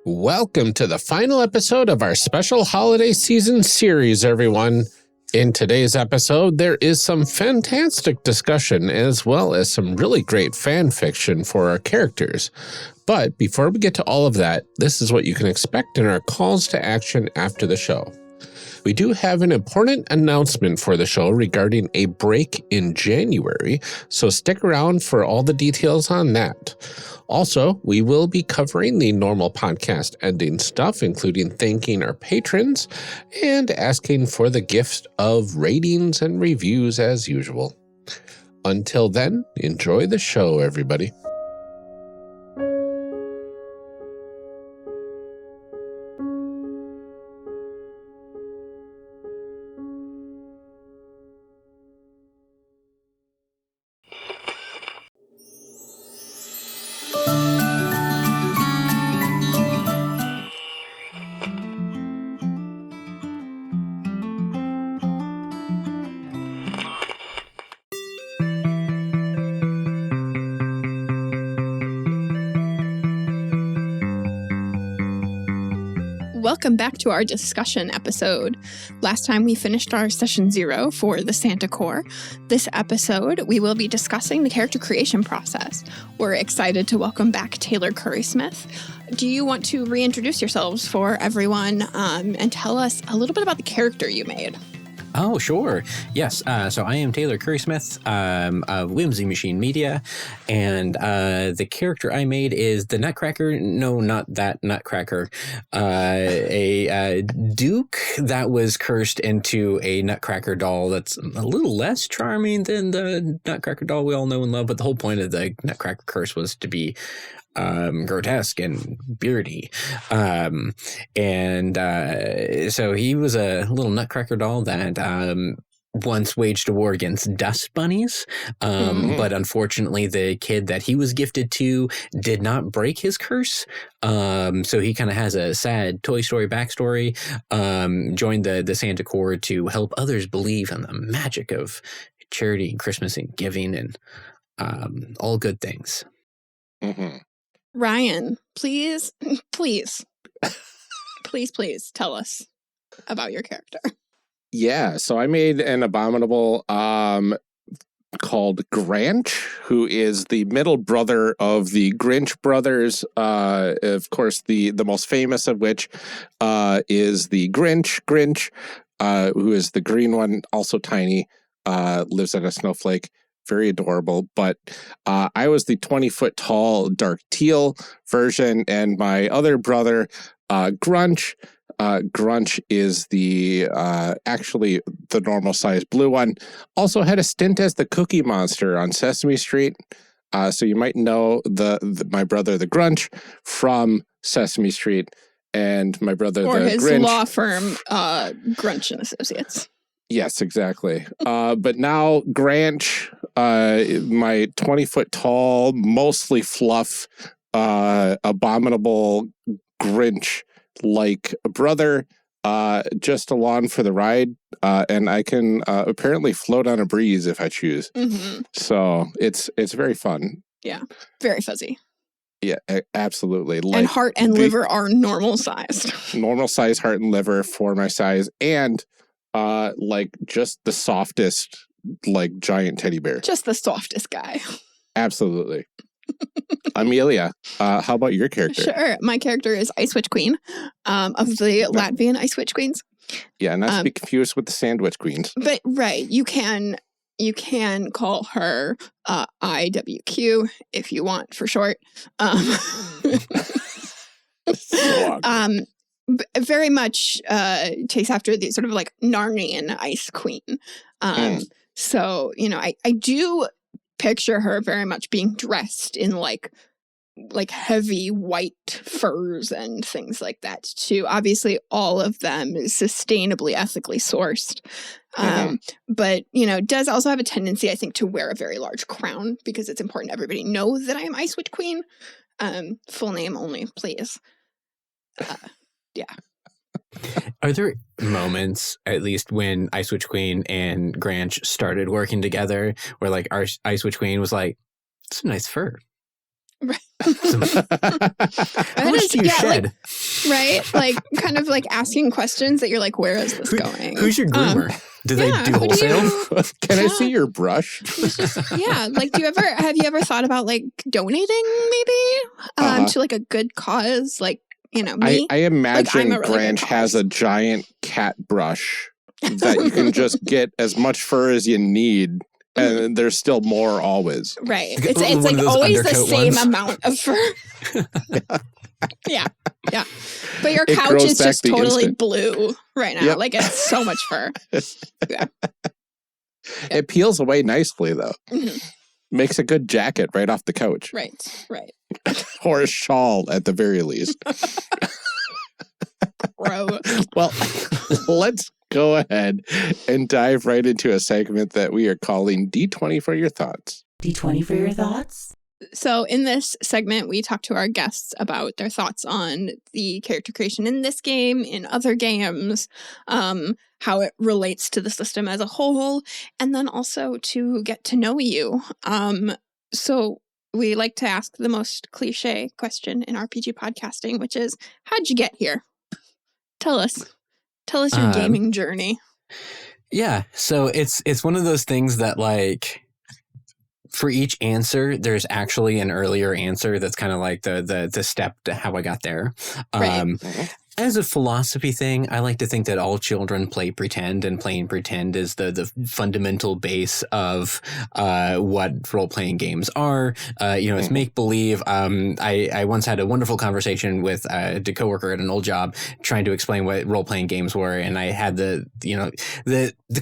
Welcome to the final episode of our special holiday season series, everyone. In today's episode, there is some fantastic discussion as well as some really great fan fiction for our characters. But before we get to all of that, this is what you can expect in our calls to action after the show. We do have an important announcement for the show regarding a break in January, so stick around for all the details on that. Also, we will be covering the normal podcast ending stuff, including thanking our patrons and asking for the gift of ratings and reviews as usual. Until then, enjoy the show, everybody. Welcome back to our discussion episode. Last time we finished our session 0 for the Santa Corps. This episode, we will be discussing the character creation process. We're excited to welcome back Taylor Curreysmith. Do you want to reintroduce yourselves for everyone and tell us a little bit about the character you made? Oh, sure. Yes. So I am Taylor Curreysmith of Whimsy Machine Media, and the character I made is the Nutcracker. No, not that Nutcracker. A Duke that was cursed into a Nutcracker doll that's a little less charming than the Nutcracker doll we all know and love. But the whole point of the Nutcracker curse was to be grotesque and beardy. So he was a little Nutcracker doll that once waged a war against dust bunnies. But unfortunately, the kid that he was gifted to did not break his curse. So he kind of has a sad Toy Story backstory. Joined the Santa Corps to help others believe in the magic of charity and Christmas and giving and all good things. Mm-hmm. Ryan, please tell us about your character. Yeah, so I made an abominable called Granch, who is the middle brother of the Grinch brothers. Of course, the most famous of which is the Grinch, who is the green one, also tiny, lives at a snowflake. Very adorable, but I was the 20-foot tall dark teal version, and my other brother, Grunch. Grunch is the actually the normal size blue one. Also had a stint as the Cookie Monster on Sesame Street. So you might know my brother, the Grunch, from Sesame Street, and my brother, or the his Grinch. law firm, Grunch and Associates. Yes, exactly. But now Granch, my 20-foot tall, mostly fluff, abominable Grinch-like brother, just along for the ride. And I can apparently float on a breeze if I choose. Mm-hmm. So it's very fun. Yeah, very fuzzy. Yeah, absolutely. And heart and liver are normal sized. Normal size heart and liver for my size, and just the softest, giant teddy bear. Just the softest guy. Absolutely. Amelia, how about your character? Sure. My character is Ice Witch Queen of the Latvian Ice Witch Queens. Yeah, not to be confused with the Sandwich Queens. But right, you can call her IWQ if you want for short. Very much takes after the sort of Narnian Ice Queen. So, I do picture her very much being dressed in like heavy white furs and things like that too. Obviously, all of them is sustainably, ethically sourced. But, does also have a tendency, I think, to wear a very large crown because it's important everybody know that I am Ice Witch Queen. Full name only, please. Yeah. Are there moments, at least when Ice Witch Queen and Granch started working together, where our Ice Witch Queen was like, "It's a nice fur." How much do you shed? Right? Like, kind of like asking questions that you're like, where is this going? Who's your groomer? Do they do who do wholesale? Can I see your brush? Yeah, like, have you ever thought about like donating maybe to like a good cause? Like, you know, me. I imagine like, really Branch has a giant cat brush that you can just get as much fur as you need. And there's still more always. Right. It's like always the same amount of fur. Yeah. But your couch is just totally blue right now. Yep. Like, it's so much fur. Yeah. It peels away nicely, though. Mm-hmm. Makes a good jacket right off the couch. Right. Or a shawl, at the very least. Gross. Well, let's go ahead and dive right into a segment that we are calling D20 for Your Thoughts. D20 for Your Thoughts? So in this segment, we talk to our guests about their thoughts on the character creation in this game, in other games, how it relates to the system as a whole, and then also to get to know you. So we like to ask the most cliche question in RPG podcasting, which is, how'd you get here? Tell us your gaming journey. Yeah, so it's one of those things that, like, for each answer, there's actually an earlier answer that's kind of like the step to how I got there. Right. As a philosophy thing, I like to think that all children play pretend, and playing pretend is the fundamental base of what role-playing games are. It's make-believe. I once had a wonderful conversation with a coworker at an old job trying to explain what role-playing games were, and I had the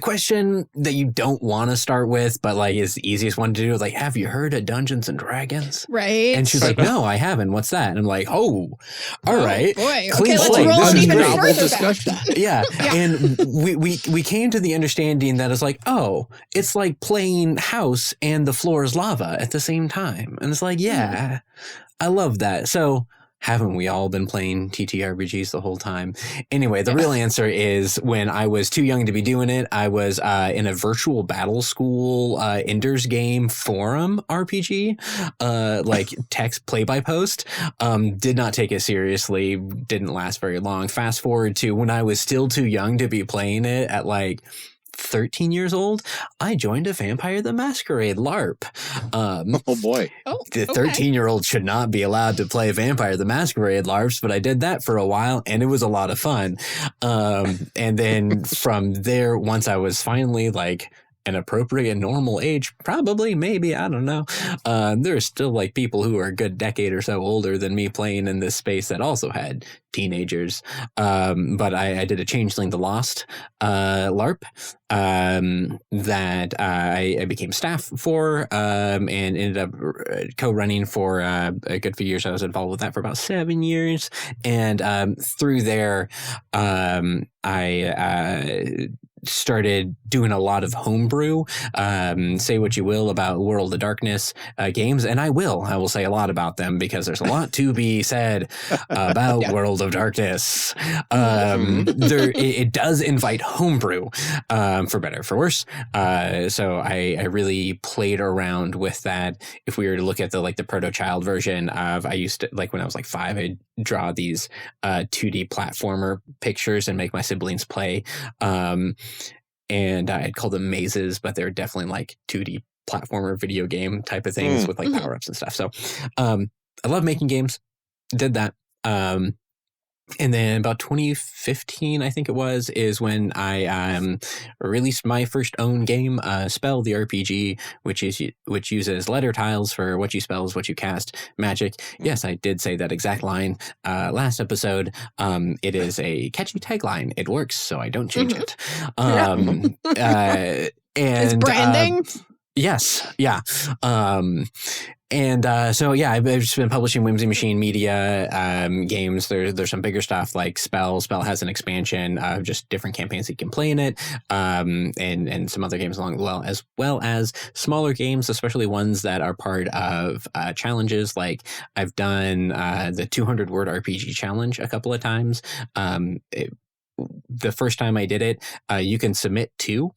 question that you don't want to start with, but like is the easiest one to do, like, have you heard of Dungeons and Dragons? Right. And she's like, no, I haven't. What's that? And I'm like, all right. Boy. Clean Okay, let's roll even further discussion. back then. Yeah. And we came to the understanding that it's like, oh, it's like playing house and the floor is lava at the same time. And it's like, yeah, I love that. So haven't we all been playing TTRPGs the whole time? Anyway, the real answer is when I was too young to be doing it, I was in a virtual battle school Ender's Game forum RPG, like text play-by-post. Did not take it seriously, didn't last very long. Fast forward to when I was still too young to be playing it at like 13 years old, I joined a Vampire the Masquerade LARP. Oh boy. The 13-year-old should not be allowed to play Vampire the Masquerade LARPs, but I did that for a while and it was a lot of fun. And then from there, once I was finally like an appropriate normal age, probably, maybe, I don't know. There's still like people who are a good decade or so older than me playing in this space that also had teenagers. But I did a Changeling the Lost LARP that I became staff for and ended up co-running for a good few years. I was involved with that for about 7 years. And through there, I started doing a lot of homebrew. Say what you will about World of Darkness games, and I will say a lot about them because there's a lot to be said about World of Darkness. It does invite homebrew, for better or for worse. So I really played around with that. If we were to look at the proto-child version of, I used to, like when I was like 5, I'd draw these 2D platformer pictures and make my siblings play. And I'd call them mazes, but they're definitely like 2D platformer video game type of things with like power-ups and stuff. So I love making games. Did that. And then about 2015, I think it was, is when I released my first own game, Spell the RPG, which uses letter tiles for what you spell is what you cast magic. Yes, I did say that exact line last episode. It is a catchy tagline. It works, so I don't change it. And it's branding. Yes. Yeah. So yeah, I've just been publishing Whimsy Machine Media games. There's some bigger stuff like Spell. Spell has an expansion of just different campaigns you can play in it, and some other games as well as smaller games, especially ones that are part of challenges. Like I've done the 200-word RPG challenge a couple of times. The first time I did it, you can submit 2,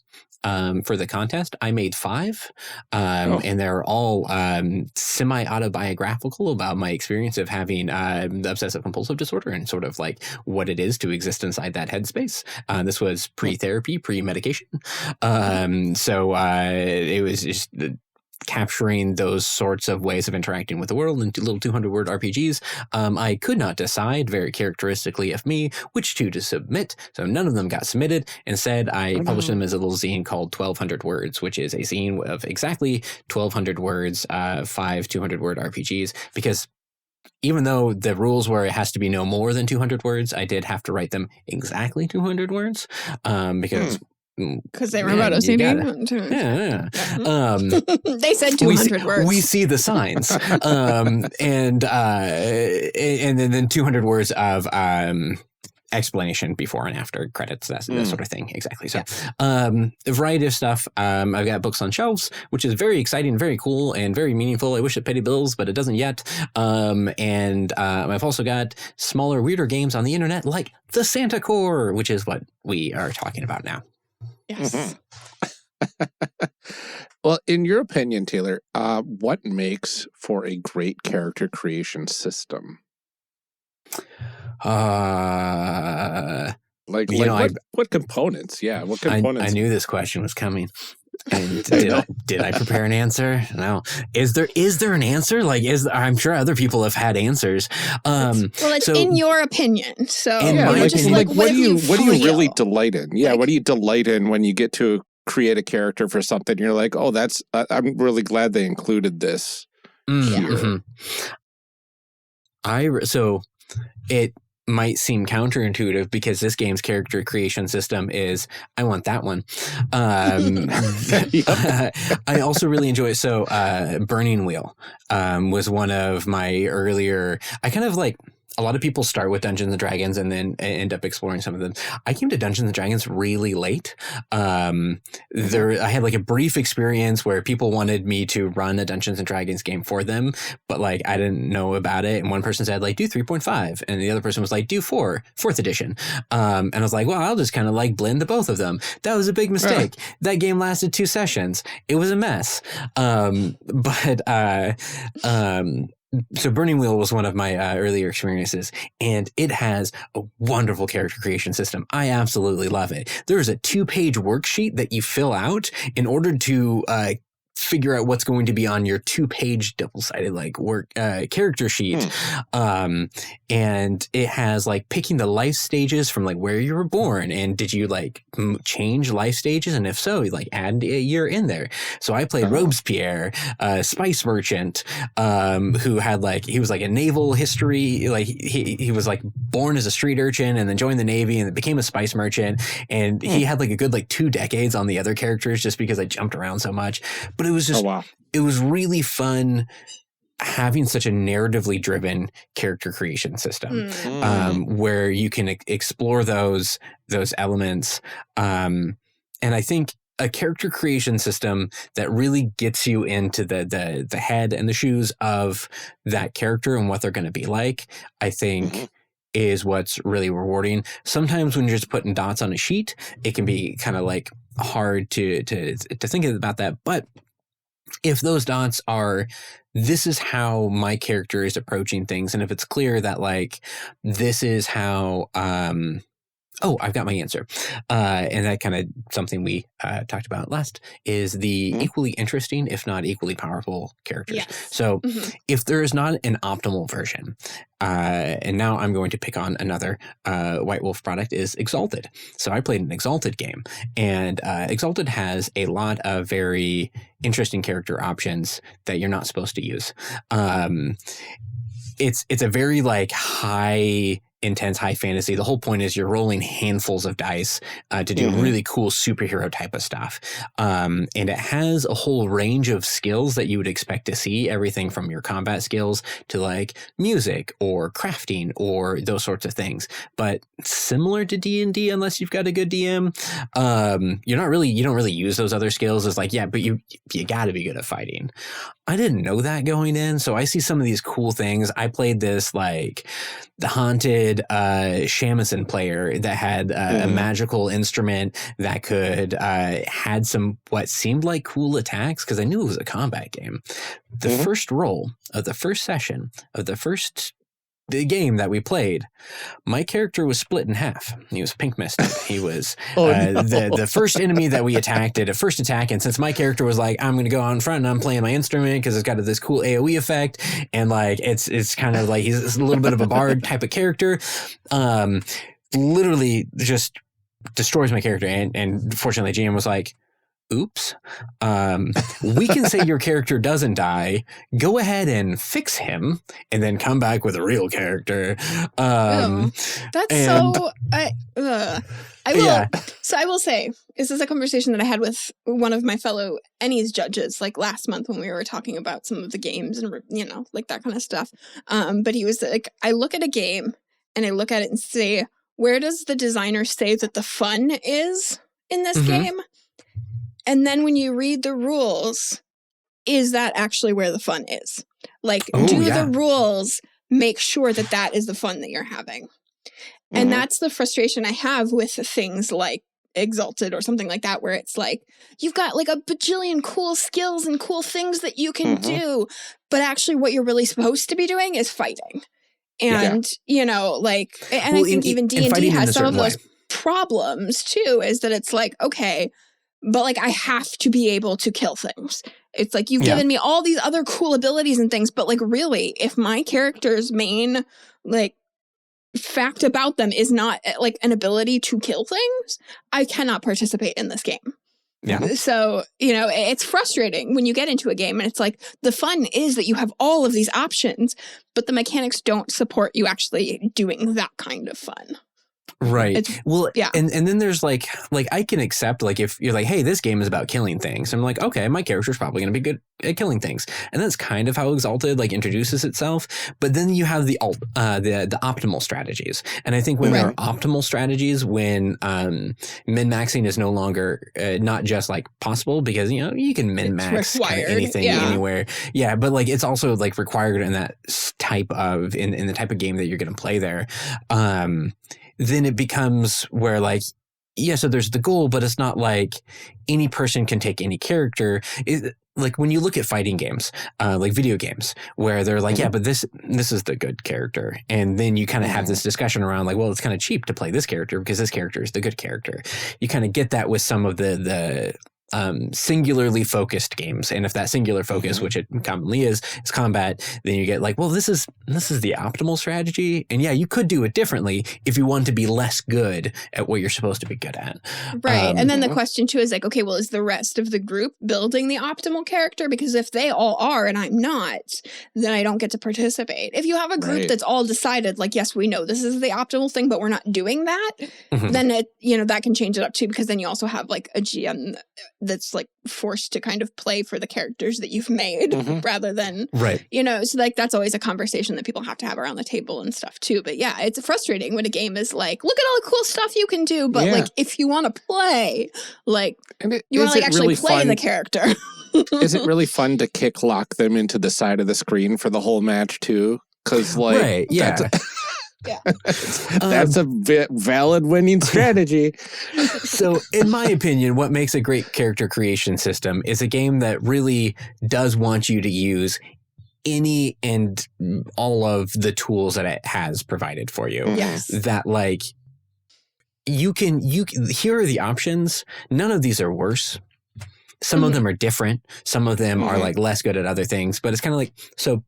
for the contest. I made 5, and they're all semi-autobiographical about my experience of having the obsessive compulsive disorder and sort of like what it is to exist inside that headspace. This was pre-therapy, pre-medication. So it was just capturing those sorts of ways of interacting with the world into little 200-word RPGs. I could not decide, very characteristically of me, which two to submit, so none of them got submitted. Instead, I published them as a little zine called 1200 Words, which is a zine of exactly 1200 words, 5 200-word RPGs, because even though the rules were it has to be no more than 200 words, I did have to write them exactly 200 words, because they were about OCD. Yeah. They said 200 words. We see the signs. And then 200 words of explanation before and after credits, that sort of thing. Exactly. So a variety of stuff. I've got books on shelves, which is very exciting, very cool, and very meaningful. I wish it paid bills, but it doesn't yet. And I've also got smaller, weirder games on the internet like the Santa Core, which is what we are talking about now. Yes. Well, in your opinion, Taylor, what makes for a great character creation system? What components? Yeah, what components? I knew this question was coming. And did I prepare an answer? No. Is there an answer? I'm sure other people have had answers. It's in your opinion. So in my opinion, what do you really delight in? Yeah, what do you delight in when you get to create a character for something? You're like, oh, that's I'm really glad they included this here. So it might seem counterintuitive because this game's character creation system is, I want that one. I also really enjoy it. So Burning Wheel was one of my earlier, a lot of people start with Dungeons and Dragons and then end up exploring some of them. I came to Dungeons and Dragons really late. I had a brief experience where people wanted me to run a Dungeons and Dragons game for them, but I didn't know about it. And one person said do 3.5, and the other person was do 4th edition. And I was like, well, I'll just kind of blend the both of them. That was a big mistake. That game lasted 2 sessions. It was a mess. So Burning Wheel was one of my earlier experiences, and it has a wonderful character creation system. I absolutely love it. There's a 2-page worksheet that you fill out in order to figure out what's going to be on your 2-page double-sided character sheet. And it has picking the life stages from where you were born, and did you change life stages, and if so, add a year in there. So I played Robespierre, spice merchant, who had he was a naval history, he was born as a street urchin and then joined the Navy and then became a spice merchant, and he had a good 2 decades on the other characters just because I jumped around so much. But it was just, it was really fun having such a narratively driven character creation system, where you can explore those elements. And I think a character creation system that really gets you into the head and the shoes of that character and what they're going to be like, I think is what's really rewarding. Sometimes when you're just putting dots on a sheet, it can be kind of hard to think about that. But if those dots are, this is how my character is approaching things, and if it's clear that this is how I've got my answer. And that kind of something we talked about last is the equally interesting, if not equally powerful characters. Yes. So if there is not an optimal version, and now I'm going to pick on another White Wolf product, is Exalted. So I played an Exalted game, and Exalted has a lot of very interesting character options that you're not supposed to use. It's a very high intense high fantasy. The whole point is you're rolling handfuls of dice to do really cool superhero type of stuff. And it has a whole range of skills that you would expect to see, everything from your combat skills to music or crafting or those sorts of things. But similar to D&D, unless you've got a good DM, you don't really use those other skills. It's but you got to be good at fighting. I didn't know that going in, so I see some of these cool things. I played this like the haunted shamisen player that had a magical instrument that could had some what seemed like cool attacks because I knew it was a combat game. The first roll of the first session of the game that we played, my character was split in half. He was pink misted. He was the first enemy that we attacked did a first attack, and since my character was like, I'm going to go out in front and I'm playing my instrument because it's got this cool AoE effect, and like it's kind of like he's a little bit of a bard type of character, literally just destroys my character, and fortunately GM was like, oops, we can say your character doesn't die. Go ahead and fix him and then come back with a real character. That's so... I will. Yeah. So I will say, this is a conversation that I had with one of my fellow Ennies judges, like last month when we were talking about some of the games and, like that kind of stuff. But he was like, I look at a game and I look at it and say, where does the designer say that the fun is in this game? And then when you read the rules, is that actually where the fun is? Like, the rules make sure that that is the fun that you're having? And that's the frustration I have with things like Exalted or something like that, where it's like, you've got like a bajillion cool skills and cool things that you can do, but actually what you're really supposed to be doing is fighting. And, and I think even D&D has some of those problems too, is that it's like, okay, but like I have to be able to kill things. It's like you've given me all these other cool abilities and things, but like really, if my character's main like fact about them is not like an ability to kill things, I cannot participate in this game. Yeah. So, it's frustrating when you get into a game and it's like the fun is that you have all of these options, but the mechanics don't support you actually doing that kind of fun. Right. And then there's like I can accept like if you're like, hey, this game is about killing things. I'm like, okay, my character's probably going to be good at killing things. And that's kind of how Exalted like introduces itself. But then you have the optimal strategies. And I think when there are optimal strategies, when min-maxing is no longer not just like possible because, you can min-max anything anywhere. Yeah. But like it's also like required in that type of in the type of game that you're going to play there. Then it becomes where like, so there's the goal, but it's not like any person can take any character. Like when you look at fighting games, like video games, where they're like, but this is the good character. And then you kind of have this discussion around like, well, it's kind of cheap to play this character because this character is the good character. You kind of get that with some of the singularly focused games, and if that singular focus, which it commonly is combat, then you get like, well, this is the optimal strategy, and you could do it differently if you want to be less good at what you're supposed to be good at. Right. And then the question too is like, okay, well, is the rest of the group building the optimal character? Because if they all are and I'm not, then I don't get to participate. If you have a group that's all decided like, yes, we know this is the optimal thing, but we're not doing that, then it that can change it up too, because then you also have like a GM that's like forced to kind of play for the characters that you've made rather than, so like that's always a conversation that people have to have around the table and stuff too. But it's frustrating when a game is like, look at all the cool stuff you can do. But like, if you want to play, like you want to like actually really play the character. Is it really fun to kick lock them into the side of the screen for the whole match too? Because like, that's a valid winning strategy. So in my opinion, what makes a great character creation system is a game that really does want you to use any and all of the tools that it has provided for you. Yes. That like you can here are the options. None of these are worse. Some of them are different. Some of them are like less good at other things, but it's kind of like, so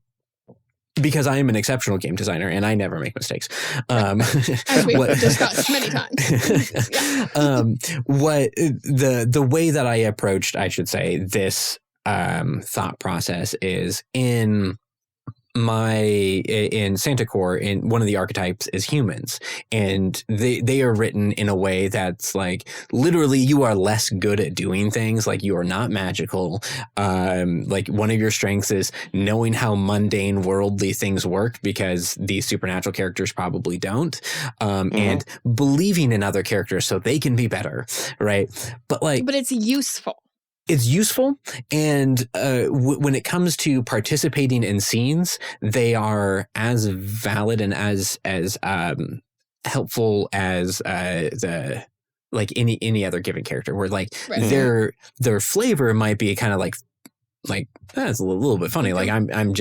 because I am an exceptional game designer and I never make mistakes. As we've discussed many times. What the way that I approached, I should say, this thought process is in Santa Core, in one of the archetypes is humans, and they are written in a way that's like literally you are less good at doing things, like you are not magical. Like one of your strengths is knowing how mundane worldly things work because these supernatural characters probably don't, and believing in other characters so they can be better, right? But it's useful. it's useful, and when it comes to participating in scenes, they are as valid and as helpful as the like any other given character. Where like their flavor might be kind of like that's a little bit funny. Like I'm a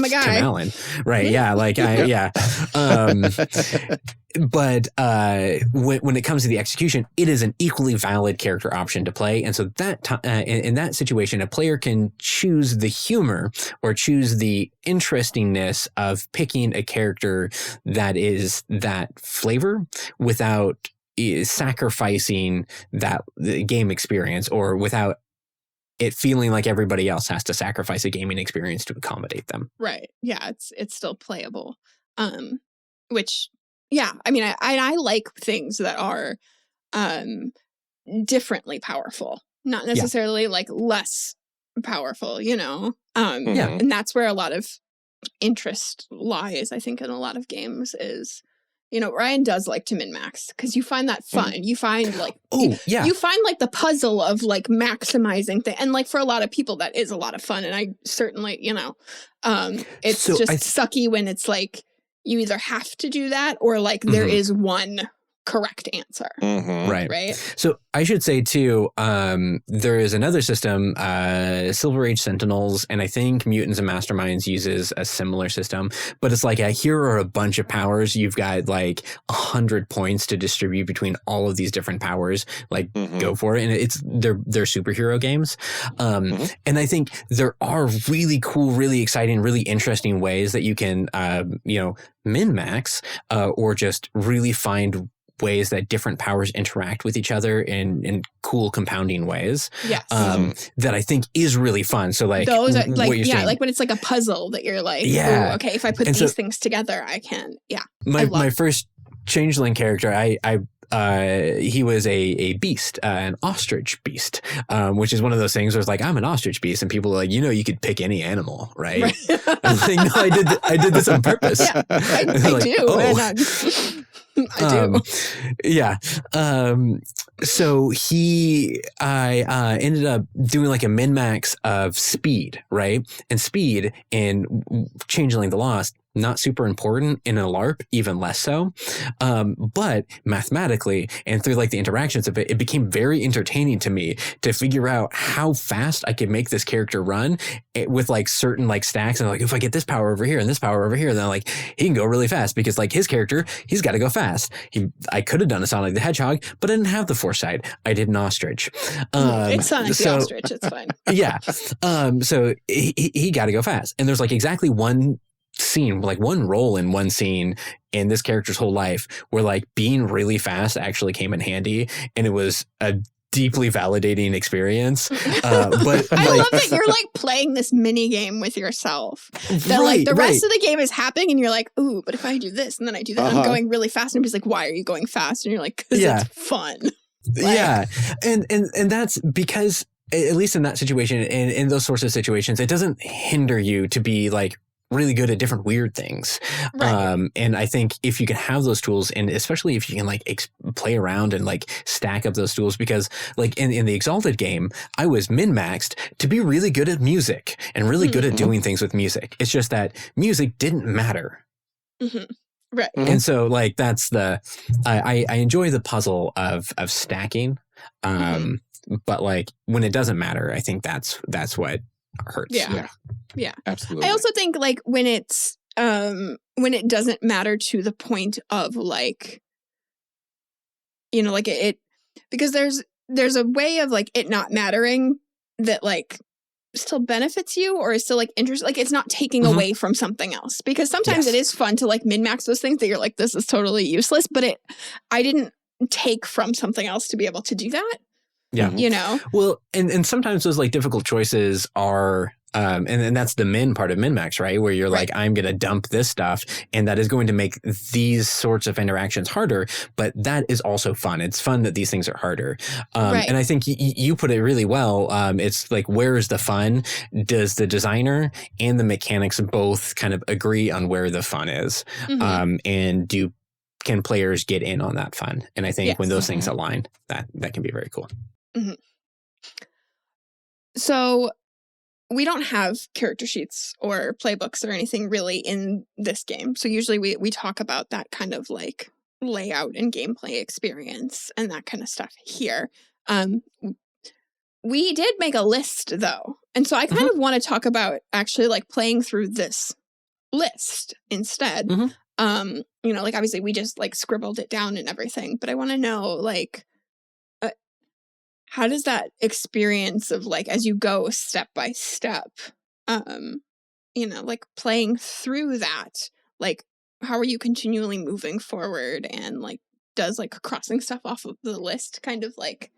guy. Tim Allen, right? Yeah, like But when it comes to the execution, it is an equally valid character option to play, and so that in that situation, a player can choose the humor or choose the interestingness of picking a character that is that flavor without sacrificing the game experience, or without it feeling like everybody else has to sacrifice a gaming experience to accommodate them. Right. Yeah, it's still playable. Which, yeah, I mean, I like things that are differently powerful, not necessarily like less powerful, you know? And that's where a lot of interest lies, I think, in a lot of games is, you know, Ryan does like to min-max because you find that fun. You find like, you find like the puzzle of like maximizing things. And like for a lot of people, that is a lot of fun. And I certainly, you know, it's sucky when it's like you either have to do that or like there is one correct answer. Right. So I should say too, there is another system, Silver Age Sentinels, and I think Mutants and Masterminds uses a similar system, but it's like here are a bunch of powers. You've got like 100 points to distribute between all of these different powers. Like go for it. And they're superhero games. And I think there are really cool, really exciting, really interesting ways that you can, min-max, or just really find ways that different powers interact with each other in cool compounding ways. Yes. That I think is really fun. So like those are like, like when it's like a puzzle that you're like, okay, if I put these things together, I can. Yeah. My first changeling character, he was a beast, an ostrich beast, which is one of those things where it's like, I'm an ostrich beast, and people are like, you could pick any animal, right? I'm like, no, I did this on purpose. Yeah, I do. Oh. I do. So I ended up doing like a min-max of speed, right? And speed in Changeling the Lost, not super important. In a LARP, even less so. But mathematically and through like the interactions of it, it became very entertaining to me to figure out how fast I could make this character run with like certain like stacks. And like, if I get this power over here and this power over here, then like he can go really fast because like his character, he's got to go fast. I could have done a Sonic the Hedgehog, but I didn't have the foresight. I did an ostrich. It's Sonic the Ostrich. It's fine. Yeah. So he got to go fast. And there's like exactly one scene, like one role in one scene in this character's whole life where like being really fast actually came in handy, and it was a deeply validating experience. But I love that you're like playing this mini game with yourself. That like the rest of the game is happening, and you're like, ooh, but if I do this and then I do that, I'm going really fast. And he's like, why are you going fast? And you're like, because it's fun. Like, and that's because, at least in that situation, and in those sorts of situations, it doesn't hinder you to be like really good at different weird things. Right. And I think if you can have those tools, and especially if you can like play around and like stack up those tools, because like in the Exalted game, I was min-maxed to be really good at music and really good at doing things with music. It's just that music didn't matter. Right. And so like that's I enjoy the puzzle of stacking. But like when it doesn't matter, I think that's what hurts. Yeah. Absolutely. I also think like when it's when it doesn't matter to the point of like, like it because there's a way of like it not mattering that like still benefits you or is still like interesting. Like it's not taking away from something else, because sometimes it is fun to like min-max those things that you're like, this is totally useless, but I didn't take from something else to be able to do that. Yeah. Well, and sometimes those like difficult choices are, and that's the min part of min-max, right? Where you're like, I'm going to dump this stuff, and that is going to make these sorts of interactions harder, but that is also fun. It's fun that these things are harder. And I think you put it really well. It's like, where is the fun? Does the designer and the mechanics both kind of agree on where the fun is? And can players get in on that fun? And I think when those things align, that can be very cool. So we don't have character sheets or playbooks or anything really in this game. So usually we talk about that kind of like layout and gameplay experience and that kind of stuff here. We did make a list though. And so I kind of want to talk about actually like playing through this list instead. You know, like obviously we just like scribbled it down and everything, but I want to know like, how does that experience of like, as you go step by step, you know, like playing through that, like, how are you continually moving forward, and like, does like crossing stuff off of the list kind of like,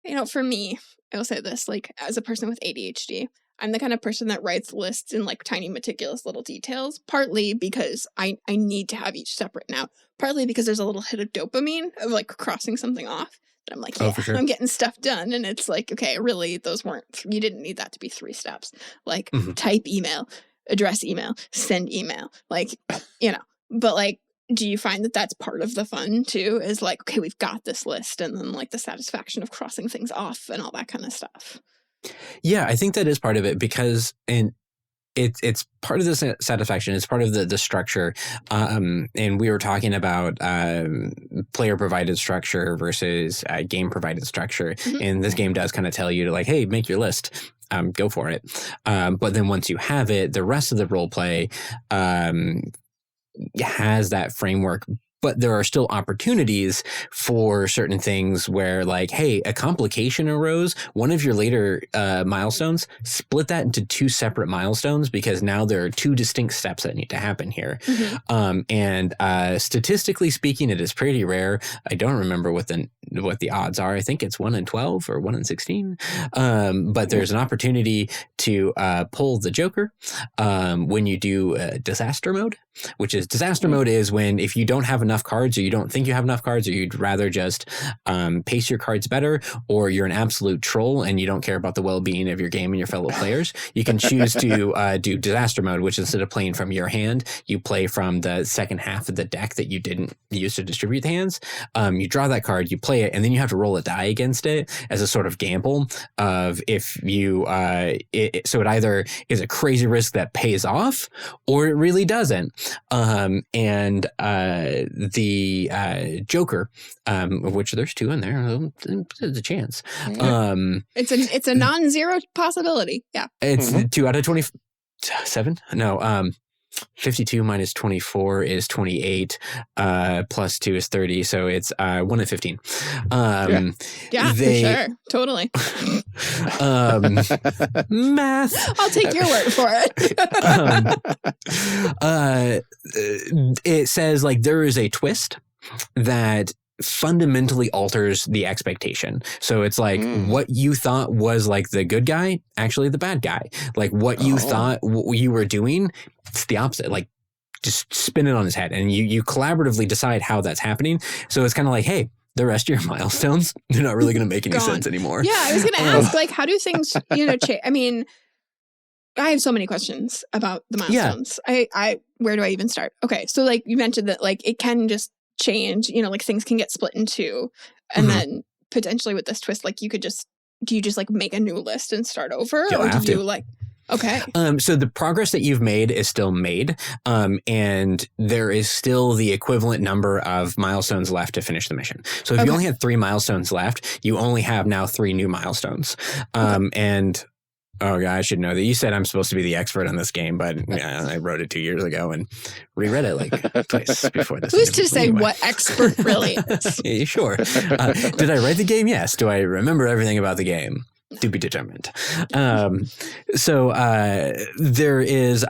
you know, for me, I will say this, like as a person with ADHD, I'm the kind of person that writes lists in like tiny meticulous little details, partly because I need to have each step written out, partly because there's a little hit of dopamine of like crossing something off. That I'm like, yeah, for sure. I'm getting stuff done. And it's like, okay, really, those weren't, you didn't need that to be 3 steps. Like type email, address email, send email, like, you know, but like, do you find that that's part of the fun too? Is like, okay, we've got this list, and then like the satisfaction of crossing things off and all that kind of stuff. Yeah, I think that is part of it, because it's part of the satisfaction. It's part of the structure. And we were talking about player provided structure versus game provided structure. And this game does kind of tell you to like, hey, make your list. Go for it. But then once you have it, the rest of the role play has that framework. But there are still opportunities for certain things where, like, hey, a complication arose. One of your later milestones, split that into 2 separate milestones, because now there are 2 distinct steps that need to happen here. And statistically speaking, it is pretty rare. I don't remember what the odds are. I think it's 1 in 12 or 1 in 16. But there's an opportunity to pull the Joker when you do disaster mode, which is disaster mode is when if you don't have enough cards, or you don't think you have enough cards, or you'd rather just pace your cards better, or you're an absolute troll and you don't care about the well-being of your game and your fellow players, you can choose to do disaster mode, which instead of playing from your hand, you play from the second half of the deck that you didn't use to distribute the hands. You draw that card, you play it, and then you have to roll a die against it as a sort of gamble of if you so it either is a crazy risk that pays off, or it really doesn't. And the Joker, of which there's 2 in there, there's a chance. It's a non-zero possibility. Yeah. It's 2 out of 27. No, 52 minus 24 is 28, plus 2 is 30, so it's 1 in 15. Yeah, for sure. Totally. Math. I'll take your word for it. It says like there is a twist that fundamentally alters the expectation. So it's like what you thought was like the good guy, actually the bad guy. Like what you thought you were doing, it's the opposite. Like just spin it on his head, and you collaboratively decide how that's happening. So it's kind of like, hey, the rest of your milestones, they're not really going to make any sense anymore. Yeah, I was going to ask, like, how do things, change? I mean, I have so many questions about the milestones. Yeah. Where do I even start? Okay, so like you mentioned that like it can just change, like things can get split in 2, and then potentially with this twist, like do you just like make a new list and start over, or do you like? Okay. So the progress that you've made is still made, and there is still the equivalent number of milestones left to finish the mission. So if you only had 3 milestones left, you only have now 3 new milestones. And oh, yeah, I should know that. You said I'm supposed to be the expert on this game, but yeah, I wrote it 2 years ago and reread it like twice before this. Who's to say what expert really is? Yeah, sure. Did I write the game? Yes. Do I remember everything about the game? To be determined. So there is...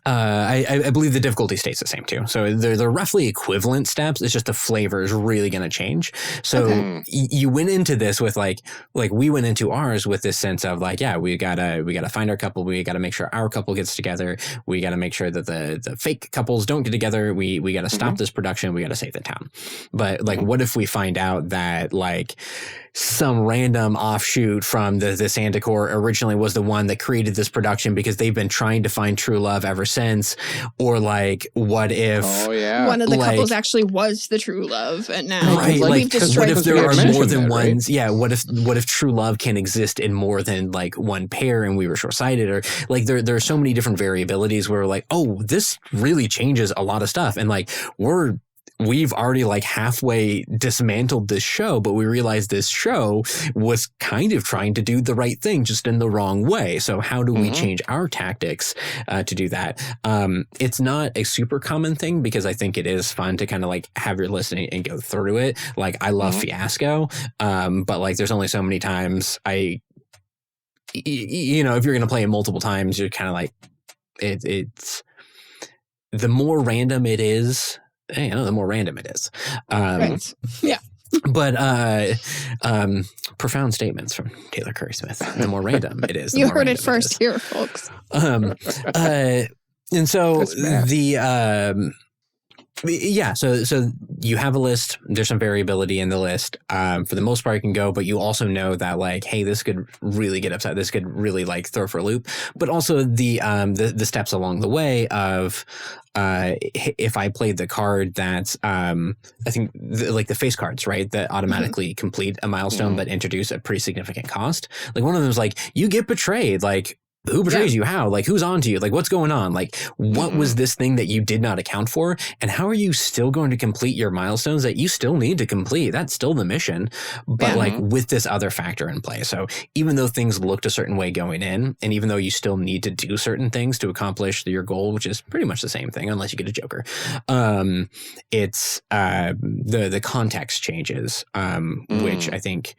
I believe the difficulty stays the same too. So they're roughly equivalent steps. It's just the flavor is really going to change. So you went into this with like we went into ours with this sense of like, yeah, we gotta find our couple. We gotta make sure our couple gets together. We gotta make sure that the fake couples don't get together. We gotta stop this production. We gotta save the town. But like, what if we find out that like some random offshoot from the Sandacor originally was the one that created this production because they've been trying to find true love ever since? Or like, what if one of the couples actually was the true love, and now like, we've destroyed what if there are more than one? Right? Yeah, what if true love can exist in more than like one pair, and we were short-sighted? Or like there are so many different variabilities where like, oh, this really changes a lot of stuff, and like we've already like halfway dismantled this show, but we realized this show was kind of trying to do the right thing, just in the wrong way. So how do we change our tactics to do that? It's not a super common thing because I think it is fun to kind of like have your list and go through it. Like I love Fiasco, but like there's only so many times you know, if you're going to play it multiple times, you're kind of like, it's the more random it is, you know, the more random it is. Right. Yeah. But profound statements from Taylor Curreysmith. The more random it is. You heard it first here, folks. And so so you have a list. There's some variability in the list. For the most part, you can go, but you also know that like, hey, this could really get upset. This could really like throw for a loop. But also the steps along the way of if I played the card that's I think like the face cards, right, that automatically complete a milestone but introduce a pretty significant cost. Like one of them is like, you get betrayed. Like, who betrays you? How? Like, who's on to you? Like, what's going on? Like, what was this thing that you did not account for? And how are you still going to complete your milestones that you still need to complete? That's still the mission, but like with this other factor in play. So even though things looked a certain way going in, and even though you still need to do certain things to accomplish your goal, which is pretty much the same thing, unless you get a Joker, it's the context changes, which I think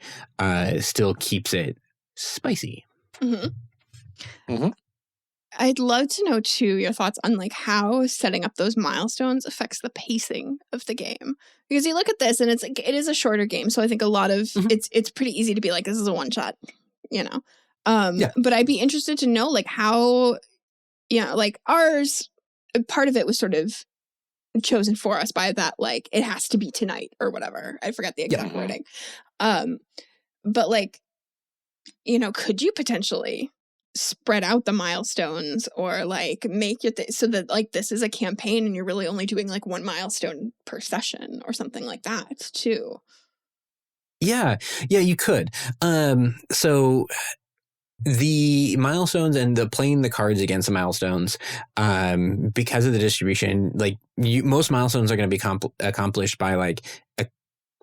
still keeps it spicy. I'd love to know too your thoughts on like how setting up those milestones affects the pacing of the game, because you look at this and it's like it is a shorter game, so I think a lot of it's pretty easy to be like, this is a one shot, you know. But I'd be interested to know like how, you know, like ours, part of it was sort of chosen for us by that, like it has to be tonight or whatever. I forgot the exact wording. But like, you know, could you potentially spread out the milestones or like make it so that like this is a campaign and you're really only doing like one milestone per session or something like that too? Yeah, you could. So the milestones and the playing the cards against the milestones, because of the distribution, like most milestones are going to be accomplished by like a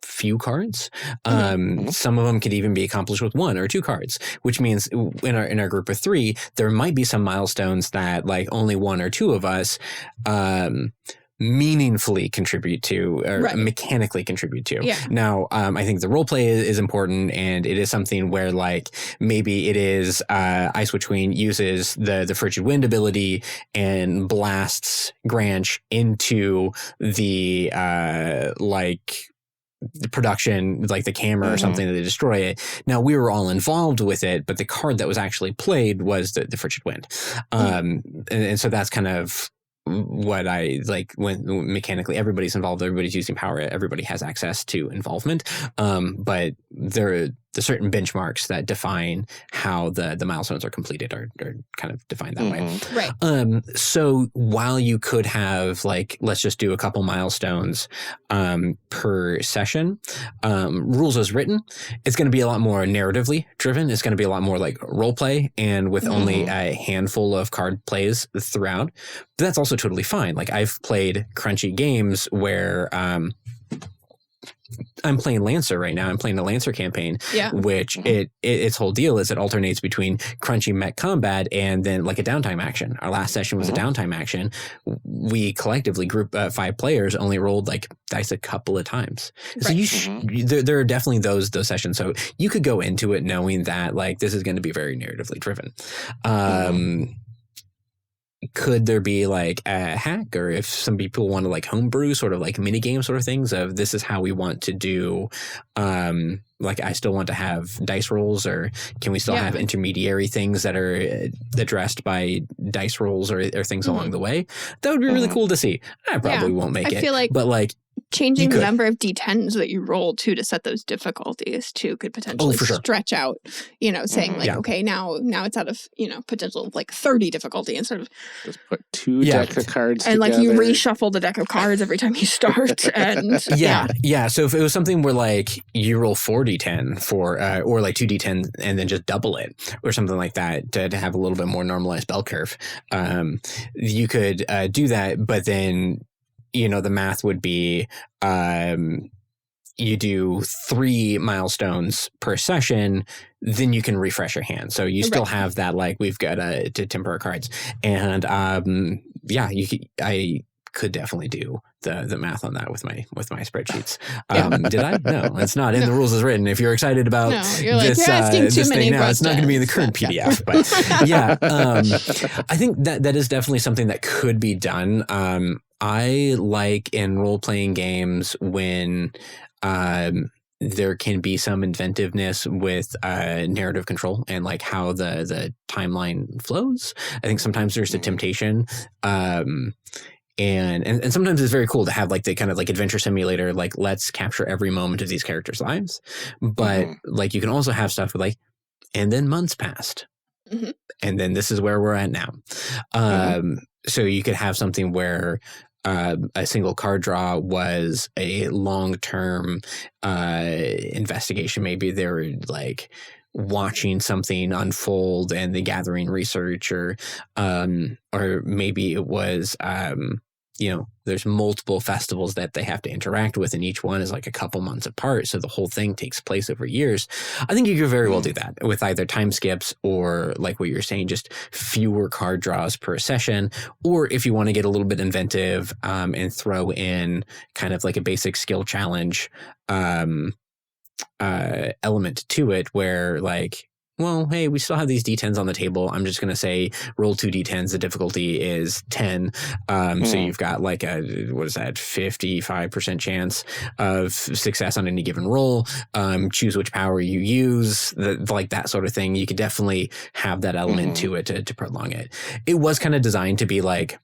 few cards. Some of them could even be accomplished with one or two cards, which means in our group of three, there might be some milestones that like only one or two of us meaningfully contribute to or mechanically contribute to. Now, I think the role play is important, and it is something where like maybe it is Ice Witch Queen uses the Frigid Wind ability and blasts Granch into the the production, like the camera or something, that they destroy it. Now we were all involved with it, but the card that was actually played was the Frigid Wind. And so that's kind of what I like when mechanically everybody's involved, everybody's using power, everybody has access to involvement. But there are the certain benchmarks that define how the milestones are completed are kind of defined that way. Right. So while you could have like, let's just do a couple milestones per session, rules as written, it's going to be a lot more narratively driven. It's going to be a lot more like role play and with only a handful of card plays throughout. But that's also totally fine. Like I've played crunchy games where I'm playing Lancer right now. I'm playing a Lancer campaign, which its whole deal is it alternates between crunchy mech combat and then like a downtime action. Our last session was a downtime action. We collectively, group 5 players, only rolled like dice a couple of times. So there are definitely those sessions. So you could go into it knowing that like this is going to be very narratively driven. Could there be like a hack, or if some people want to like homebrew sort of like mini game sort of things of this is how we want to do, like I still want to have dice rolls, or can we still have intermediary things that are addressed by dice rolls or things along the way? That would be really cool to see. I probably won't make it. I feel like, but like changing the number of D10s that you roll to set those difficulties too could potentially stretch out, saying like, okay, now it's out of, potential like 30 difficulty instead of just put 2 deck of cards and together. like you reshuffle the deck of cards every time you start. And yeah. So if it was something where like you roll 4d10 for, or like 2d10 and then just double it or something like that to have a little bit more normalized bell curve, you could do that. But then, the math would be, you do 3 milestones per session, then you can refresh your hand. So you still have that, like, we've got to temper our cards. And I could definitely do the math on that with my spreadsheets. Did I? No, it's not in the rules as written. If you're excited about you're asking too many thing now, it's not going to be in the current PDF. But I think that is definitely something that could be done. I like in role-playing games when there can be some inventiveness with narrative control and like how the timeline flows. I think sometimes there's a temptation. And sometimes it's very cool to have like the kind of like adventure simulator, like let's capture every moment of these characters' lives. But like you can also have stuff with like, and then months passed. And then this is where we're at now. So you could have something where a single card draw was a long-term investigation. Maybe they were like watching something unfold and the gathering research, or maybe it was there's multiple festivals that they have to interact with, and each one is like a couple months apart, so the whole thing takes place over years. I think you could very well do that with either time skips or, like what you're saying, just fewer card draws per session, or if you want to get a little bit inventive and throw in kind of like a basic skill challenge element to it, where like, well, hey, we still have these D10s on the table. I'm just going to say roll 2 D10s. The difficulty is 10. So you've got like a, 55% chance of success on any given roll. Choose which power you use, like that sort of thing. You could definitely have that element to it to prolong it. It was kind of designed to be like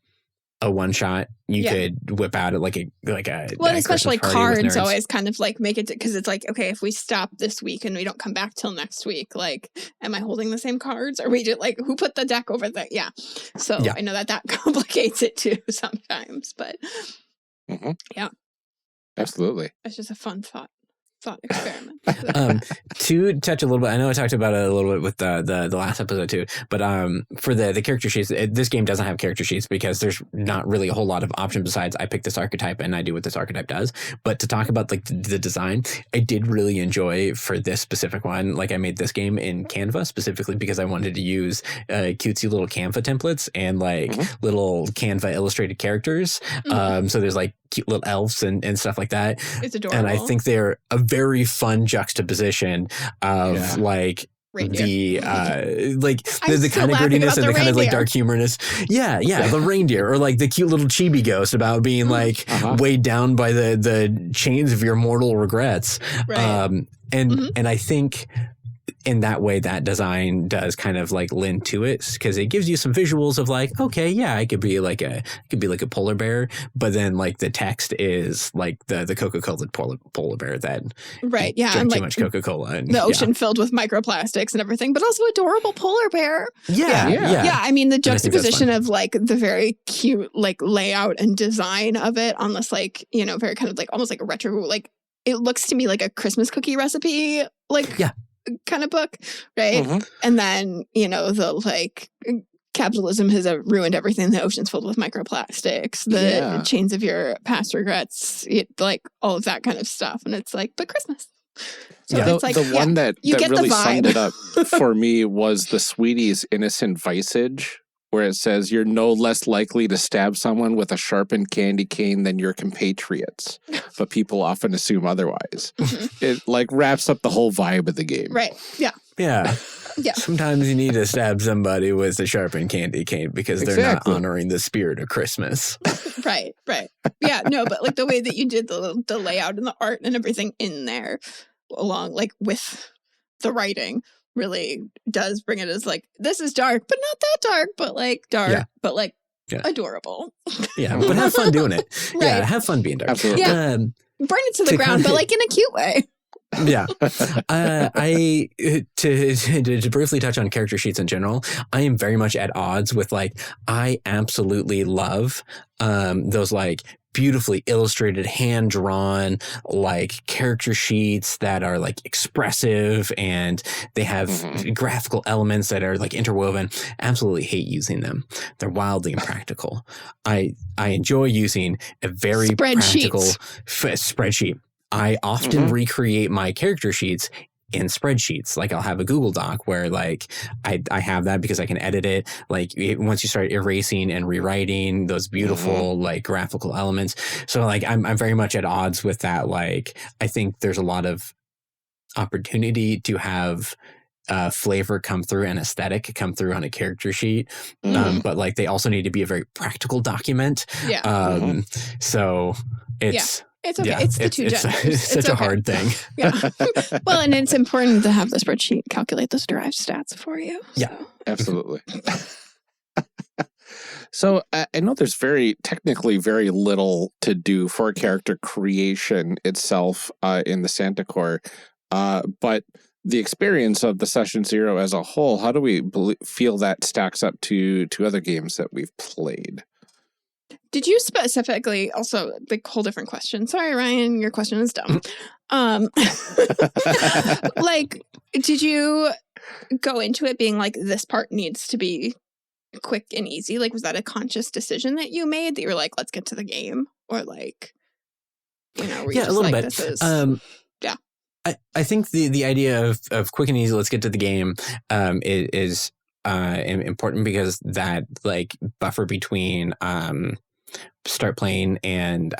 a one shot. You could whip out at like a well, especially cards always kind of like make it, because it's like, okay, if we stop this week and we don't come back till next week, like, am I holding the same cards, or we just like, who put the deck over there? So I know that complicates it too sometimes, but absolutely, it's just a fun thought experiment. To touch a little bit, I know I talked about it a little bit with the last episode too, but for the character sheets, this game doesn't have character sheets because there's not really a whole lot of options besides I pick this archetype and I do what this archetype does. But to talk about like the design, I did really enjoy for this specific one, like I made this game in Canva specifically because I wanted to use cutesy little Canva templates and like little Canva illustrated characters. So there's like cute little elves and stuff like that. It's adorable. And I think they're a very fun juxtaposition of like reindeer. the kind of grittiness and the kind of like dark humorness. The reindeer, or like the cute little chibi ghost about being like weighed down by the chains of your mortal regrets. And I think in that way, that design does kind of like lend to it, because it gives you some visuals of like, okay, yeah, it could be like a polar bear, but then like the text is like the Coca-Cola polar bear that drank and too like much Coca-Cola, and the ocean filled with microplastics and everything, but also adorable polar bear. I mean, the juxtaposition of like the very cute like layout and design of it on this like, very kind of like almost like a retro, like it looks to me like a Christmas cookie recipe, like kind of book, right? And then the like capitalism has ruined everything. The ocean's filled with microplastics, the chains of your past regrets, like all of that kind of stuff. And it's like, but Christmas. So it's like, the one that really summed it up for me was the Sweeties Innocent Visage, where it says you're no less likely to stab someone with a sharpened candy cane than your compatriots, but people often assume otherwise. It like wraps up the whole vibe of the game. Right. Yeah. Sometimes you need to stab somebody with a sharpened candy cane because they're not honoring the spirit of Christmas. Right. Yeah, no, but like the way that you did the layout and the art and everything in there along like with the writing really does bring it as like, this is dark, but not that dark, but like dark, but like adorable. Yeah, but have fun doing it. Right. Yeah, have fun being dark. Absolutely. Yeah. Burn it to the ground, but like in a cute way. Yeah. I to briefly touch on character sheets in general, I am very much at odds with like, I absolutely love those like beautifully illustrated, hand-drawn like character sheets that are like expressive and they have graphical elements that are like interwoven. Absolutely hate using them. They're wildly impractical. I enjoy using a very practical spreadsheet. I often recreate my character sheets in spreadsheets. Like I'll have a Google Doc where like I have that because I can edit it. Like once you start erasing and rewriting those beautiful like graphical elements. So like I'm very much at odds with that. Like I think there's a lot of opportunity to have flavor come through and aesthetic come through on a character sheet. But like they also need to be a very practical document. Yeah. So it's It's okay. Yeah, it's the two genders. It's such a hard thing. Yeah. Well, and it's important to have the spreadsheet calculate those derived stats for you. Yeah, absolutely. So I know there's technically very little to do for character creation itself in the Santa Core, but the experience of the Session Zero as a whole, how do we feel that stacks up to other games that we've played? Did you specifically also like whole different question? Sorry, Ryan, your question is dumb. Like, did you go into it being like this part needs to be quick and easy? Like, was that a conscious decision that you made that you were like, let's get to the game, or like, were you just a little like, bit. This is I think the idea of quick and easy, let's get to the game, is important because that like buffer between start playing and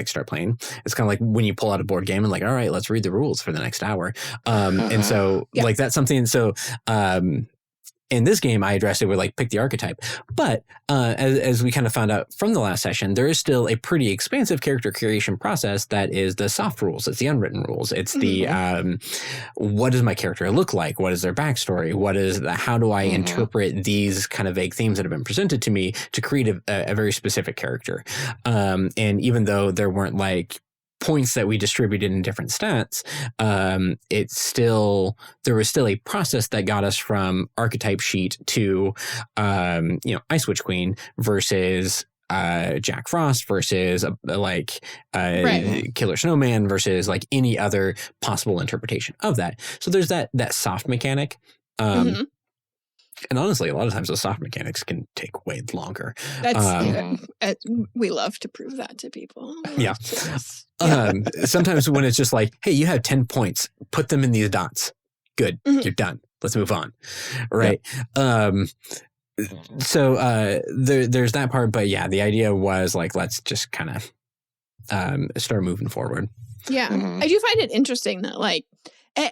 start playing. It's kind of like when you pull out a board game and like, all right, let's read the rules for the next hour. And so like that's something. So in this game, I addressed it with like pick the archetype. But as we kind of found out from the last session, there is still a pretty expansive character creation process that is the soft rules. It's the unwritten rules. It's the what does my character look like? What is their backstory? How do I interpret these kind of vague themes that have been presented to me to create a very specific character? And even though there weren't like points that we distributed in different stats, there was still a process that got us from archetype sheet to, Ice Witch Queen versus Jack Frost versus Killer Snowman versus like any other possible interpretation of that. So there's that soft mechanic. And honestly, a lot of times those soft mechanics can take way longer. We love to prove that to people. Sometimes when it's just like, hey, you have 10 points, put them in these dots. Good, you're done. Let's move on. Right. So there's that part. But yeah, the idea was like, let's just kind of start moving forward. Yeah. I do find it interesting that like,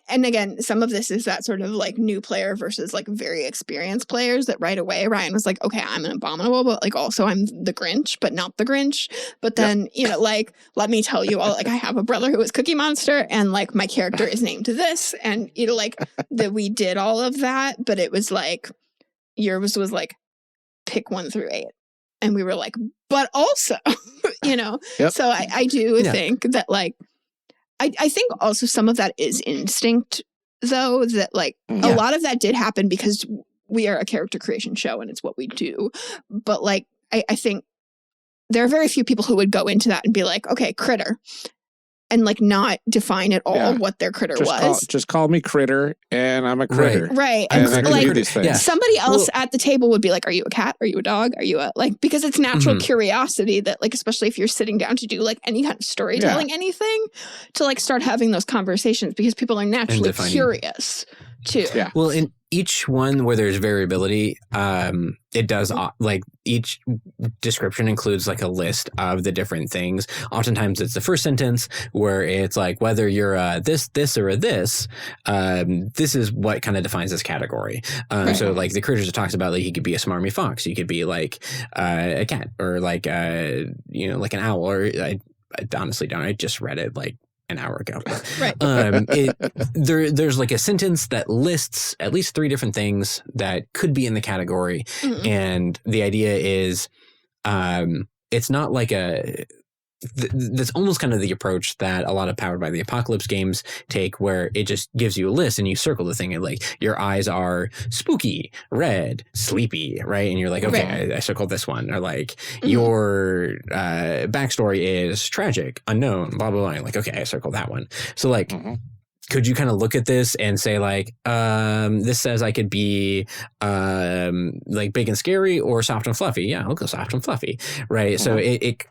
and again, some of this is that sort of like new player versus like very experienced players that right away Ryan was like, okay, I'm an abominable, but like also I'm the Grinch, but not the Grinch. But then, like, let me tell you all, like I have a brother who is Cookie Monster and like my character is named this. And, like that we did all of that, but it was like, yours was like pick 1 through 8. And we were like, but also, so I do think that like, I think also some of that is instinct, though, that like a lot of that did happen because we are a character creation show and it's what we do. But like, I think there are very few people who would go into that and be like, okay, critter, and like not define at all what their critter was. Just call me Critter and I'm a critter. Right. And I can do these things. Somebody else at the table would be like, are you a cat? Are you a dog? Are you because it's natural curiosity that like, especially if you're sitting down to do like any kind of storytelling, anything, to like start having those conversations because people are naturally curious too. Yeah. Well, in each one where there's variability, it does like each description includes like a list of the different things. Oftentimes it's the first sentence where it's like, whether you're this, or this, this is what kind of defines this category. So like the critters it talks about, like you could be a smarmy fox, you could be like a cat, or like like an owl, or I honestly don't. I just read it like an hour ago. Right. There's like a sentence that lists at least 3 different things that could be in the category. Mhm. And the idea is it's not like that's almost kind of the approach that a lot of Powered by the Apocalypse games take, where it just gives you a list and you circle the thing, and like your eyes are spooky, red, sleepy, right? And you're like, okay, I circled this one. Or like your backstory is tragic, unknown, blah, blah, blah. And like, okay, I circled that one. So like, could you kind of look at this and say like, this says I could be like big and scary or soft and fluffy. Yeah, I'll go soft and fluffy, right? So it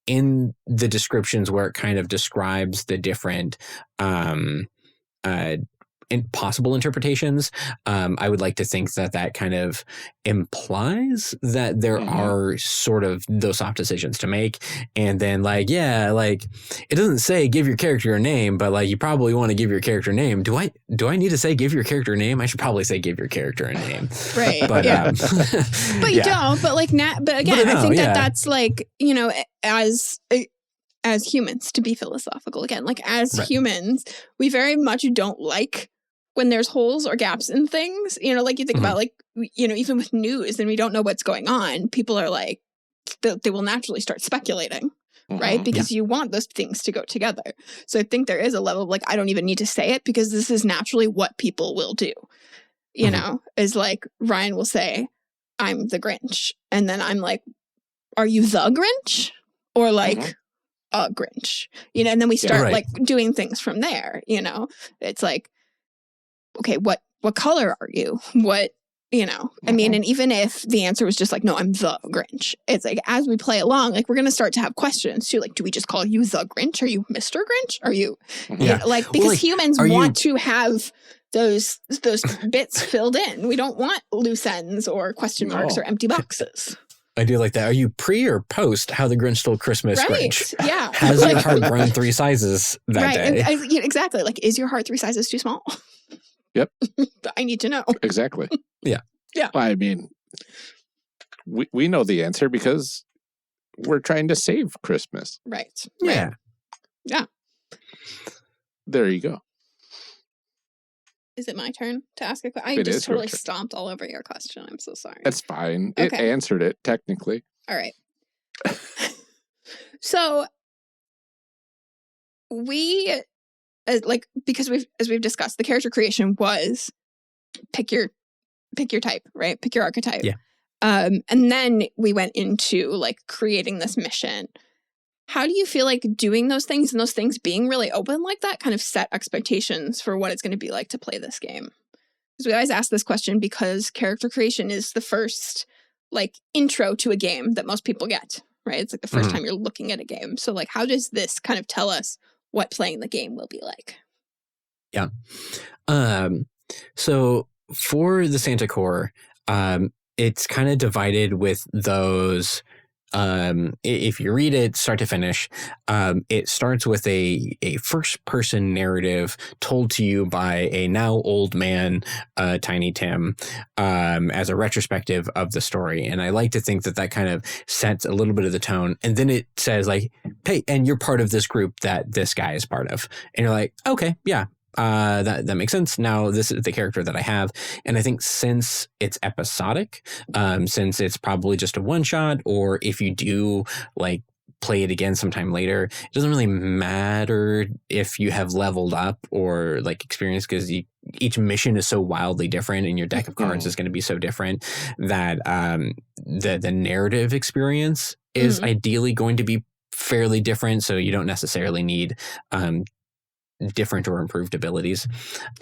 in the descriptions where it kind of describes the different possible interpretations, I would like to think that kind of implies that there are sort of those soft decisions to make. And then like, yeah, like it doesn't say give your character a name, but like you probably want to give your character a name. Do I need to say give your character a name? I should probably say give your character a name. Right. But, yeah. But you don't. But like but again, I think that's like, you know, as humans, to be philosophical again, like as humans, we very much don't like when there's holes or gaps in things, you know, like you think about like, you know, even with news and we don't know what's going on, people are like, they will naturally start speculating, right? Because you want those things to go together. So I think there is a level of like, I don't even need to say it because this is naturally what people will do, you know, is like Ryan will say, I'm the Grinch. And then I'm like, are you the Grinch? Or like a Grinch, you know, and then we start like doing things from there, you know, it's like, okay, what color are you? What, you know, I mean, and even if the answer was just like, no, I'm the Grinch, it's like, as we play along, like we're going to start to have questions too. Like, do we just call you the Grinch? Are you Mr. Grinch? Are you, you know, like, because like, humans want to have those bits filled in. We don't want loose ends or question marks or empty boxes. I do like that. Are you pre or post How the Grinch Stole Christmas Grinch? Yeah. Has your heart grown 3 sizes that day? Exactly. Like, is your heart 3 sizes too small? Yep. I need to know. Exactly. Yeah. I mean, we know the answer because we're trying to save Christmas. Right. Yeah. Yeah. There you go. Is it my turn to ask a question? I just totally stomped all over your question. I'm so sorry. That's fine. It answered it, technically. All right. So we, like, because as we've discussed, the character creation was pick your type, right? Pick your archetype. Yeah. And then we went into like creating this mission. How do you feel like doing those things and those things being really open like that kind of set expectations for what it's going to be like to play this game? Because we always ask this question because character creation is the first like intro to a game that most people get, right? It's like the first time you're looking at a game. So like, how does this kind of tell us what playing the game will be like? Yeah. So for the Santa Core, it's kind of divided with those. If you read it start to finish, it starts with a first person narrative told to you by a now old man, Tiny Tim, as a retrospective of the story. And I like to think that kind of sets a little bit of the tone. And then it says like, hey, and you're part of this group that this guy is part of. And you're like, okay, yeah. That makes sense. Now this is the character that I have. And I think since it's episodic, since it's probably just a one shot, or if you do like play it again sometime later, it doesn't really matter if you have leveled up or like experience, because each mission is so wildly different and your deck of cards is going to be so different that the narrative experience is ideally going to be fairly different. So you don't necessarily need different or improved abilities.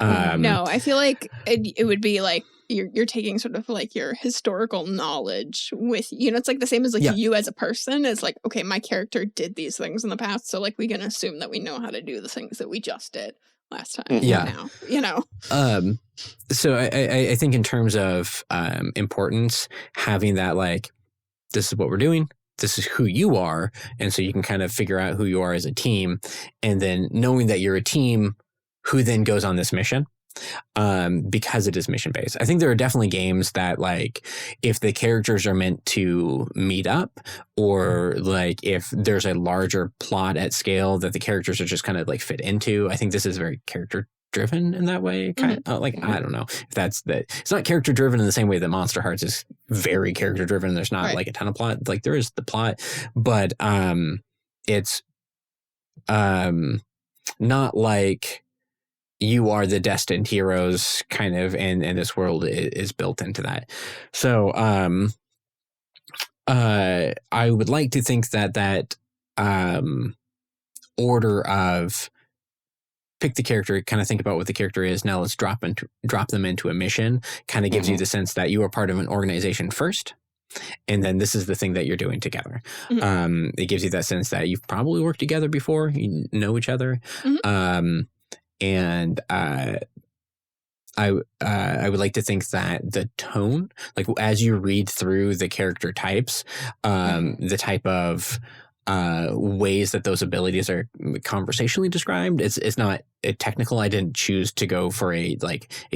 No, I feel like it would be like you're taking sort of like your historical knowledge with, you know, it's like the same as like you as a person is like, okay, my character did these things in the past, so like we can assume that we know how to do the things that we just did last time. Now, you know. So I think in terms of importance, having that like, this is what we're doing, this is who you are. And so you can kind of figure out who you are as a team, and then knowing that you're a team who then goes on this mission. because it is mission based. I think there are definitely games that, like, if the characters are meant to meet up, or like if there's a larger plot at scale that the characters are just kind of like fit into. I think this is very character driven in that way. Kind of like, I don't know if that's that. It's not character driven in the same way that Monster Hearts is very character driven. There's not like a ton of plot. Like there is the plot, but it's not like you are the destined heroes kind of, and this world is built into that. So I would like to think that order of pick the character, kind of think about what the character is. Now let's drop them into a mission. Kind of gives you the sense that you are part of an organization first, and then this is the thing that you're doing together. It gives you that sense that you've probably worked together before. You know each other. And I would like to think that the tone, like as you read through the character types, the type of ways that those abilities are conversationally described, it's not a technical. I didn't choose to go for a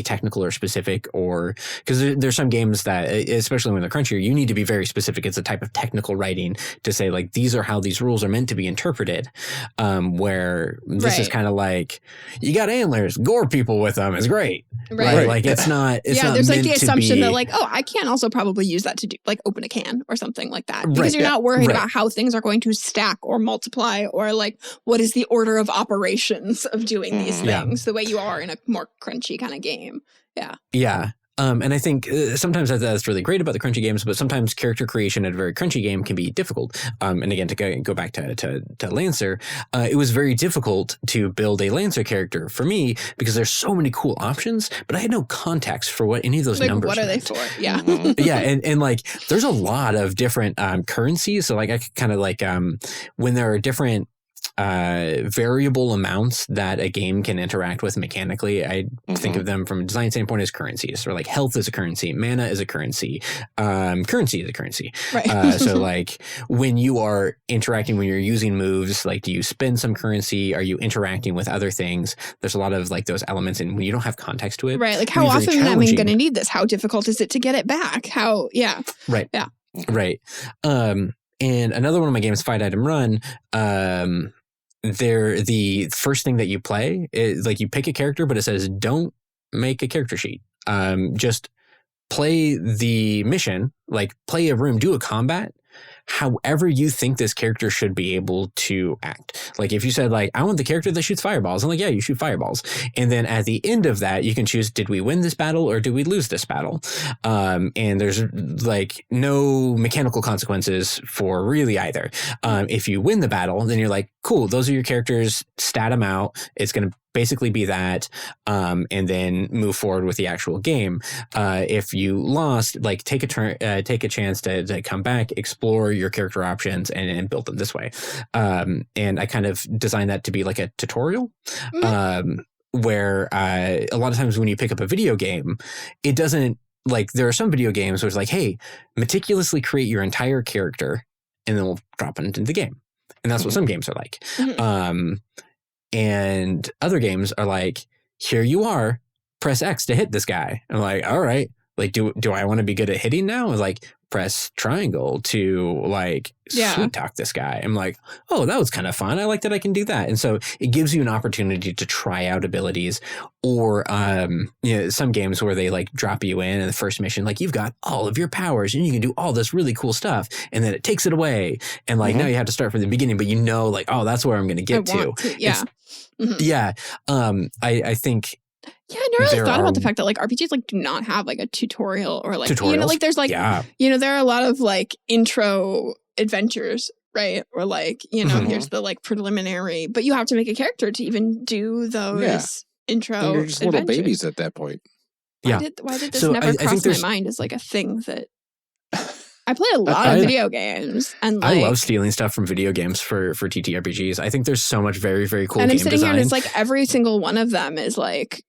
technical or specific, or because there's some games that, especially when they're crunchier, you need to be very specific. It's a type of technical writing to say like these are how these rules are meant to be interpreted. Where this is kind of like you got antlers, gore people with them is great. Right. Like it's not. It's not there's like the assumption be, that like, oh, I can also probably use that to do like open a can or something like that, because you're not worried about how things are going to stack or multiply, or like what is the order of operations of doing these things the way you are in a more crunchy kind of game. Yeah. And I think sometimes that's really great about the crunchy games, but sometimes character creation in a very crunchy game can be difficult. And again, to go back to Lancer, it was very difficult to build a Lancer character for me because there's so many cool options, but I had no context for what any of those numbers what are meant. they for? Yeah. Yeah. And like, there's a lot of different currencies. So like, I kind of like when there are different variable amounts that a game can interact with mechanically, I think of them from a design standpoint as currencies, or like health is a currency, mana is a currency, currency is a currency. Right. So like when you are interacting, when you're using moves, like do you spend some currency? Are you interacting with other things? There's a lot of like those elements, and when you don't have context to it, right? Like how often am I going to need this? How difficult is it to get it back? How? Yeah. Right. Yeah. Right. And another one of my games, Fight Item Run, the first thing that you play is like you pick a character, but it says don't make a character sheet. Just play the mission, like play a room, do a combat, however you think this character should be able to act. Like if you said like, I want the character that shoots fireballs, I'm like, yeah, you shoot fireballs. And then at the end of that, you can choose, did we win this battle or did we lose this battle? And there's like no mechanical consequences for really either. If you win the battle, then you're like, cool, those are your characters, stat them out. It's going to basically be that, and then move forward with the actual game. If you lost, like take a chance to come back, explore your character options, and build them this way. And I kind of designed that to be like a tutorial, where a lot of times when you pick up a video game, it doesn't, like there are some video games where it's like, hey, meticulously create your entire character, and then we'll drop it into the game. And that's what some games are like. And other games are like, here you are, press X to hit this guy. I'm like, all right, like, do I want to be good at hitting now? Or like, press triangle to like sweet talk this guy. I'm like, oh, that was kind of fun. I like that I can do that. And so it gives you an opportunity to try out abilities, or some games where they like drop you in the first mission, like you've got all of your powers and you can do all this really cool stuff, and then it takes it away, and like now you have to start from the beginning, but you know, like, oh, that's where I'm going to get to. I think. Yeah, I never really thought about the fact that like RPGs like do not have like a tutorial, or like you know, like there's like there are a lot of like intro adventures, right? Or like, you know, here's the like preliminary, but you have to make a character to even do those intro and you're just adventures. Little babies at that point. Why did this never cross my mind as like a thing that I play a lot of video games, and like, I love stealing stuff from video games for TTRPGs. I think there's so much very, very cool and game I'm sitting design. here and it's like every single one of them is like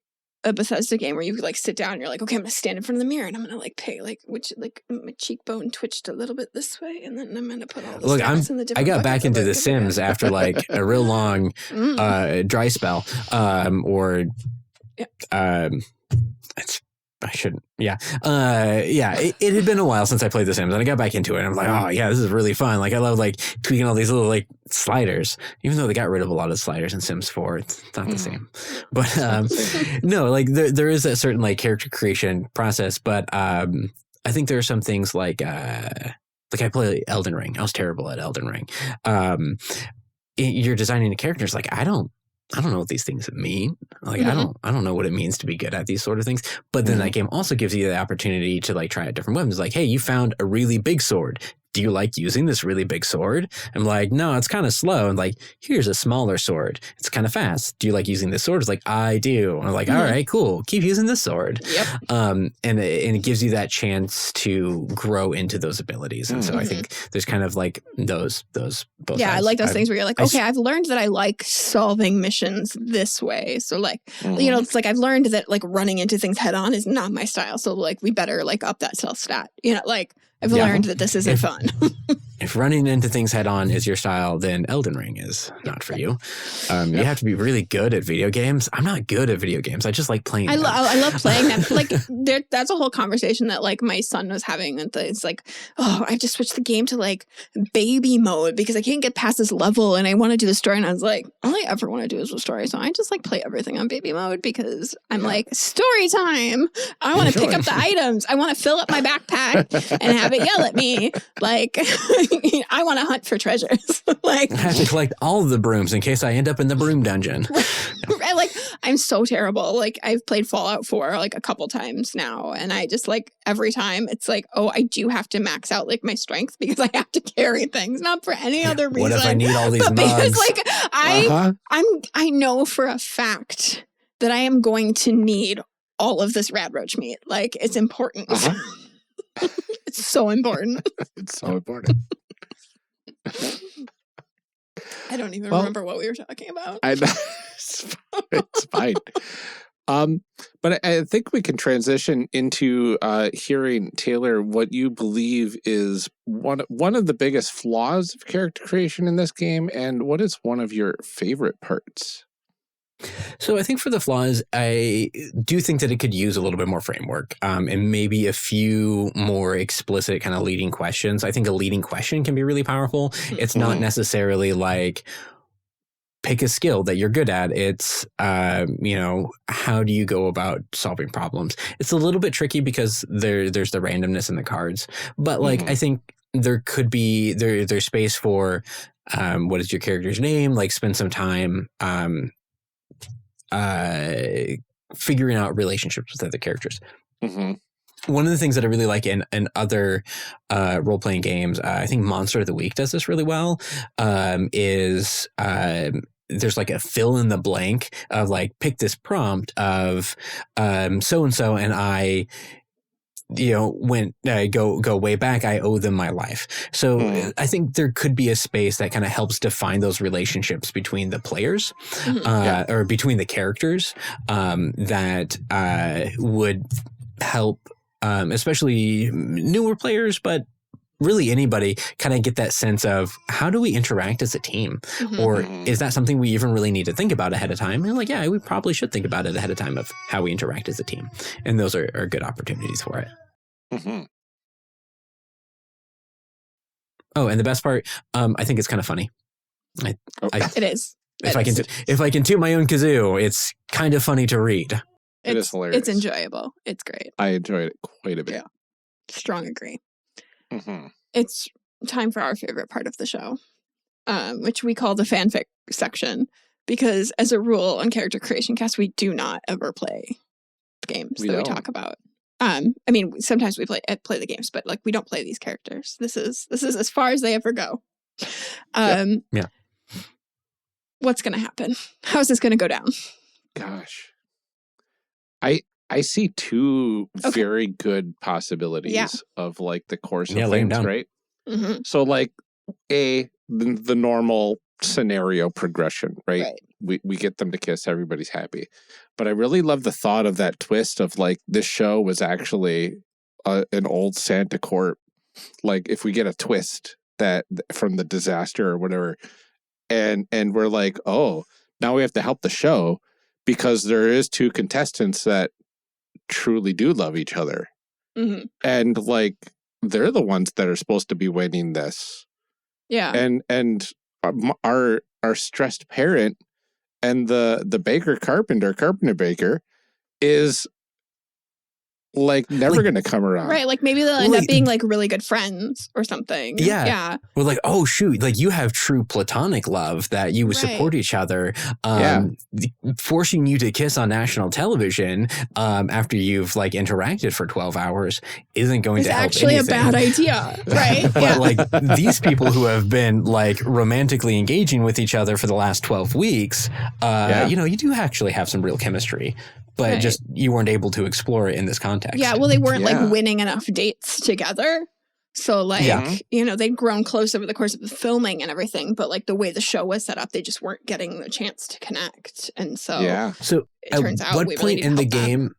a Bethesda game where you could like sit down and you're like, okay, I'm gonna stand in front of the mirror and I'm gonna like pick like which like my cheekbone twitched a little bit this way, and then I'm gonna put all the stats in the different. I got back into The Sims after like a real long dry spell, or It's I shouldn't. Yeah. It had been a while since I played The Sims, and I got back into it. And I'm like, oh yeah, this is really fun. Like I love like tweaking all these little like sliders, even though they got rid of a lot of sliders in Sims 4. It's not the same. But no, like there is a certain like character creation process. But I think there are some things like I play Elden Ring. I was terrible at Elden Ring. You're designing the characters. Like I don't know what these things mean. Like I don't know what it means to be good at these sort of things. But then that game also gives you the opportunity to like try out different weapons. Like, hey, you found a really big sword. Do you like using this really big sword? I'm like, no, it's kind of slow. And like, here's a smaller sword. It's kind of fast. Do you like using this sword? It's like, I do. And I'm like, all right, cool. Keep using this sword. Yep. And it gives you that chance to grow into those abilities. And so I think there's kind of like those both sides. I like those things where you're like, okay, I've learned that I like solving missions this way. So like, you know, it's like I've learned that like running into things head on is not my style. So like we better like up that self stat. You know, like I've learned that this isn't fun. If running into things head on is your style, then Elden Ring is not for you. You have to be really good at video games. I'm not good at video games. I just like playing them. I love playing them. Like that's a whole conversation that like my son was having. And it's like, oh, I just switched the game to like baby mode because I can't get past this level and I want to do the story. And I was like, all I ever want to do is the story. So I just like play everything on baby mode because I'm like, story time. I want to pick up the items. I want to fill up my backpack and have it yell at me. Like, I want to hunt for treasures. Like, I have to collect all of the brooms in case I end up in the broom dungeon. Like, I'm so terrible. Like, I've played Fallout 4 like a couple times now, and I just like every time it's like, oh, I do have to max out like my strength because I have to carry things, not for any other reason. What if I need all these mugs? Because like I know for a fact that I am going to need all of this rad roach meat. Like, it's important. It's so important. It's so important. I don't even remember what we were talking about. It's fine. But I think we can transition into hearing, Taylor, what you believe is one of the biggest flaws of character creation in this game, and what is one of your favorite parts? So I think for the flaws, I do think that it could use a little bit more framework and maybe a few more explicit kind of leading questions. I think a leading question can be really powerful. It's not necessarily like pick a skill that you're good at. It's, how do you go about solving problems? It's a little bit tricky because there's the randomness in the cards. But like, I think there could be, there's space for what is your character's name? Like spend some time figuring out relationships with other characters. One of the things that I really like in other role-playing games, I think Monster of the Week does this really well, is there's like a fill in the blank of like, pick this prompt of so-and-so and I when I go way back, I owe them my life. So I think there could be a space that kind of helps define those relationships between the players or between the characters that would help, especially newer players, but really anybody kind of get that sense of how do we interact as a team? Or is that something we even really need to think about ahead of time? And like, yeah, we probably should think about it ahead of time of how we interact as a team. And those are good opportunities for it. Oh, and the best part, I think it's kind of funny. It is. If I can toot my own kazoo, it's kind of funny to read. It is hilarious. It's enjoyable. It's great. I enjoyed it quite a bit. Yeah. Strong agree. It's time for our favorite part of the show, which we call the fanfic section, because as a rule on Character Creation Cast, we do not ever play games we talk about. I mean, sometimes we play the games, but like we don't play these characters. This is as far as they ever go. What's going to happen? How's this going to go down? Gosh. I see two very good possibilities of like the course of things, right? So like the normal scenario progression, right? We get them to kiss, everybody's happy. But I really love the thought of that twist of like this show was actually an old Santa Corp. Like if we get a twist that from the disaster or whatever, and we're like, oh, now we have to help the show because there is two contestants that truly do love each other. Mm-hmm. And like, they're the ones that are supposed to be winning this. Yeah. And our stressed parent and the carpenter baker is like never going to come around. Right. Like maybe they'll end up being like really good friends or something. Yeah. Yeah. Well, like, oh, shoot. Like you have true platonic love that you would support each other. Forcing you to kiss on national television after you've like interacted for 12 hours isn't going to help actually anything. A bad idea. Right. But like these people who have been like romantically engaging with each other for the last 12 weeks, you know, you do actually have some real chemistry. But just you weren't able to explore it in this context. Yeah, well, they weren't like winning enough dates together. So like, you know, they'd grown close over the course of the filming and everything. But like the way the show was set up, they just weren't getting the chance to connect. And so, so it turns out what we point really in the game,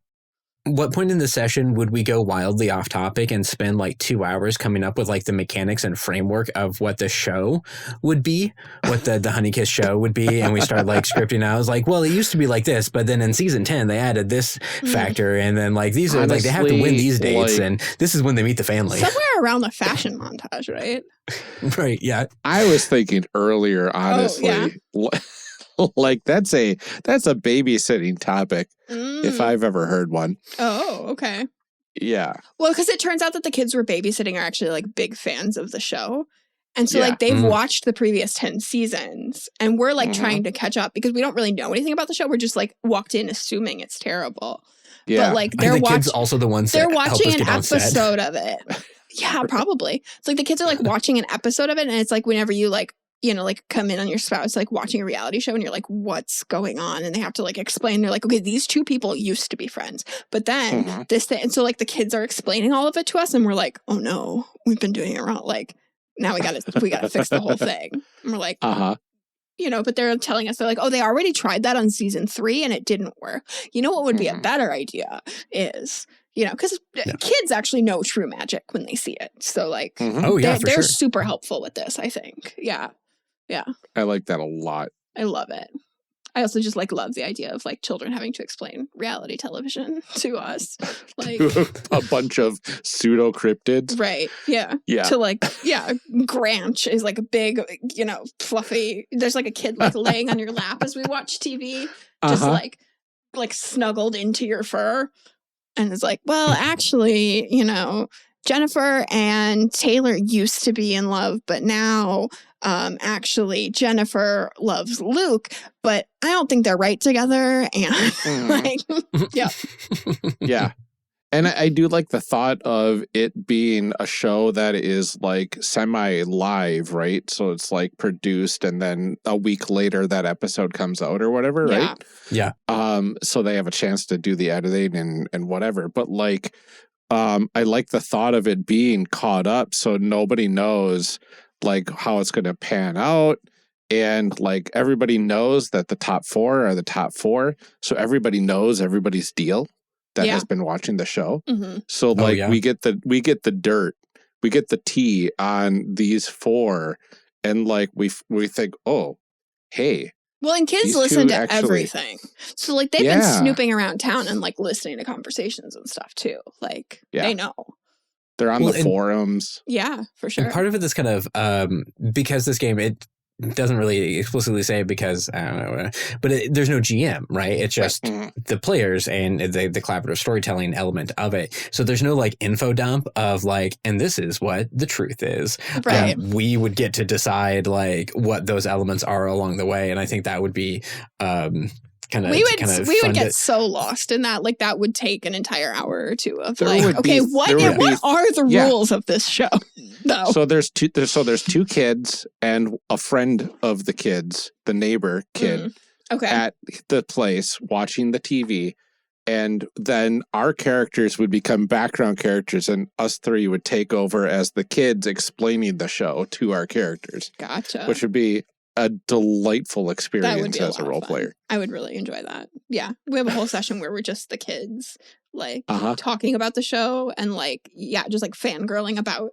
what point in the session would we go wildly off topic and spend like 2 hours coming up with like the mechanics and framework of what the show would be, what the Honeykiss show would be? And we start like scripting out. I was like, well, it used to be like this, but then in season 10, they added this factor. And then like, these are like, they have to win these dates. And this is when they meet the family. Somewhere around the fashion montage, right? Right. Yeah. I was thinking earlier, honestly, like that's a babysitting topic if I've ever heard one. Oh, okay. Yeah. Well, because it turns out that the kids we're babysitting are actually like big fans of the show. And so like they've watched the previous 10 seasons and we're like trying to catch up because we don't really know anything about the show. We're just like walked in assuming it's terrible. Yeah. But like they're kids also the ones they're that watching an episode of it. Yeah, probably. It's like the kids are like watching an episode of it and it's like whenever you like, you know, like come in on your spouse, like watching a reality show and you're like, what's going on? And they have to like explain. They're like, okay, these two people used to be friends, but then this thing. And so like the kids are explaining all of it to us and we're like, oh no, we've been doing it wrong. Like now we gotta fix the whole thing. And we're like, you know, but they're telling us, they're like, oh, they already tried that on season 3 and it didn't work. You know what would be a better idea is, you know, because kids actually know true magic when they see it. So like, they're super helpful with this, I think. Yeah. Yeah. I like that a lot. I love it. I also just like love the idea of like children having to explain reality television to us. Like a bunch of pseudo cryptids. Right. Yeah. Yeah. To like, Granch is like a big, you know, fluffy. There's like a kid like laying on your lap as we watch TV, just like snuggled into your fur. And it's like, well, actually, you know, Jennifer and Taylor used to be in love, but now actually Jennifer loves Luke, but I don't think they're right together. And like, yeah. And I do like the thought of it being a show that is like semi-live, right? So it's like produced and then a week later that episode comes out or whatever, right? Yeah. So they have a chance to do the editing and whatever. But like, I like the thought of it being caught up so nobody knows like how it's going to pan out. And like everybody knows that the top 4 are the top 4. So everybody knows everybody's deal that has been watching the show. So like we get the dirt, we get the tea on these 4. And like we think, oh, hey. Well, and kids listen to everything. So like they've been snooping around town and like listening to conversations and stuff too. Like they know. They're on the forums. Yeah, for sure. And part of it is kind of because this game, it doesn't really explicitly say because, I don't know, but there's no GM, right? It's just the players and the collaborative storytelling element of it. So there's no like info dump of like, and this is what the truth is. Right. We would get to decide like what those elements are along the way. And I think that would be we would get so lost in that. Like that would take an entire hour or two of what are the rules of this show? No. So there's two kids and a friend of the kids, the neighbor kid, at the place watching the TV. And then our characters would become background characters and us 3 would take over as the kids explaining the show to our characters. Gotcha. Which would be a delightful experience as a role player. I would really enjoy that. Yeah. We have a whole session where we're just the kids like talking about the show and like, just like fangirling about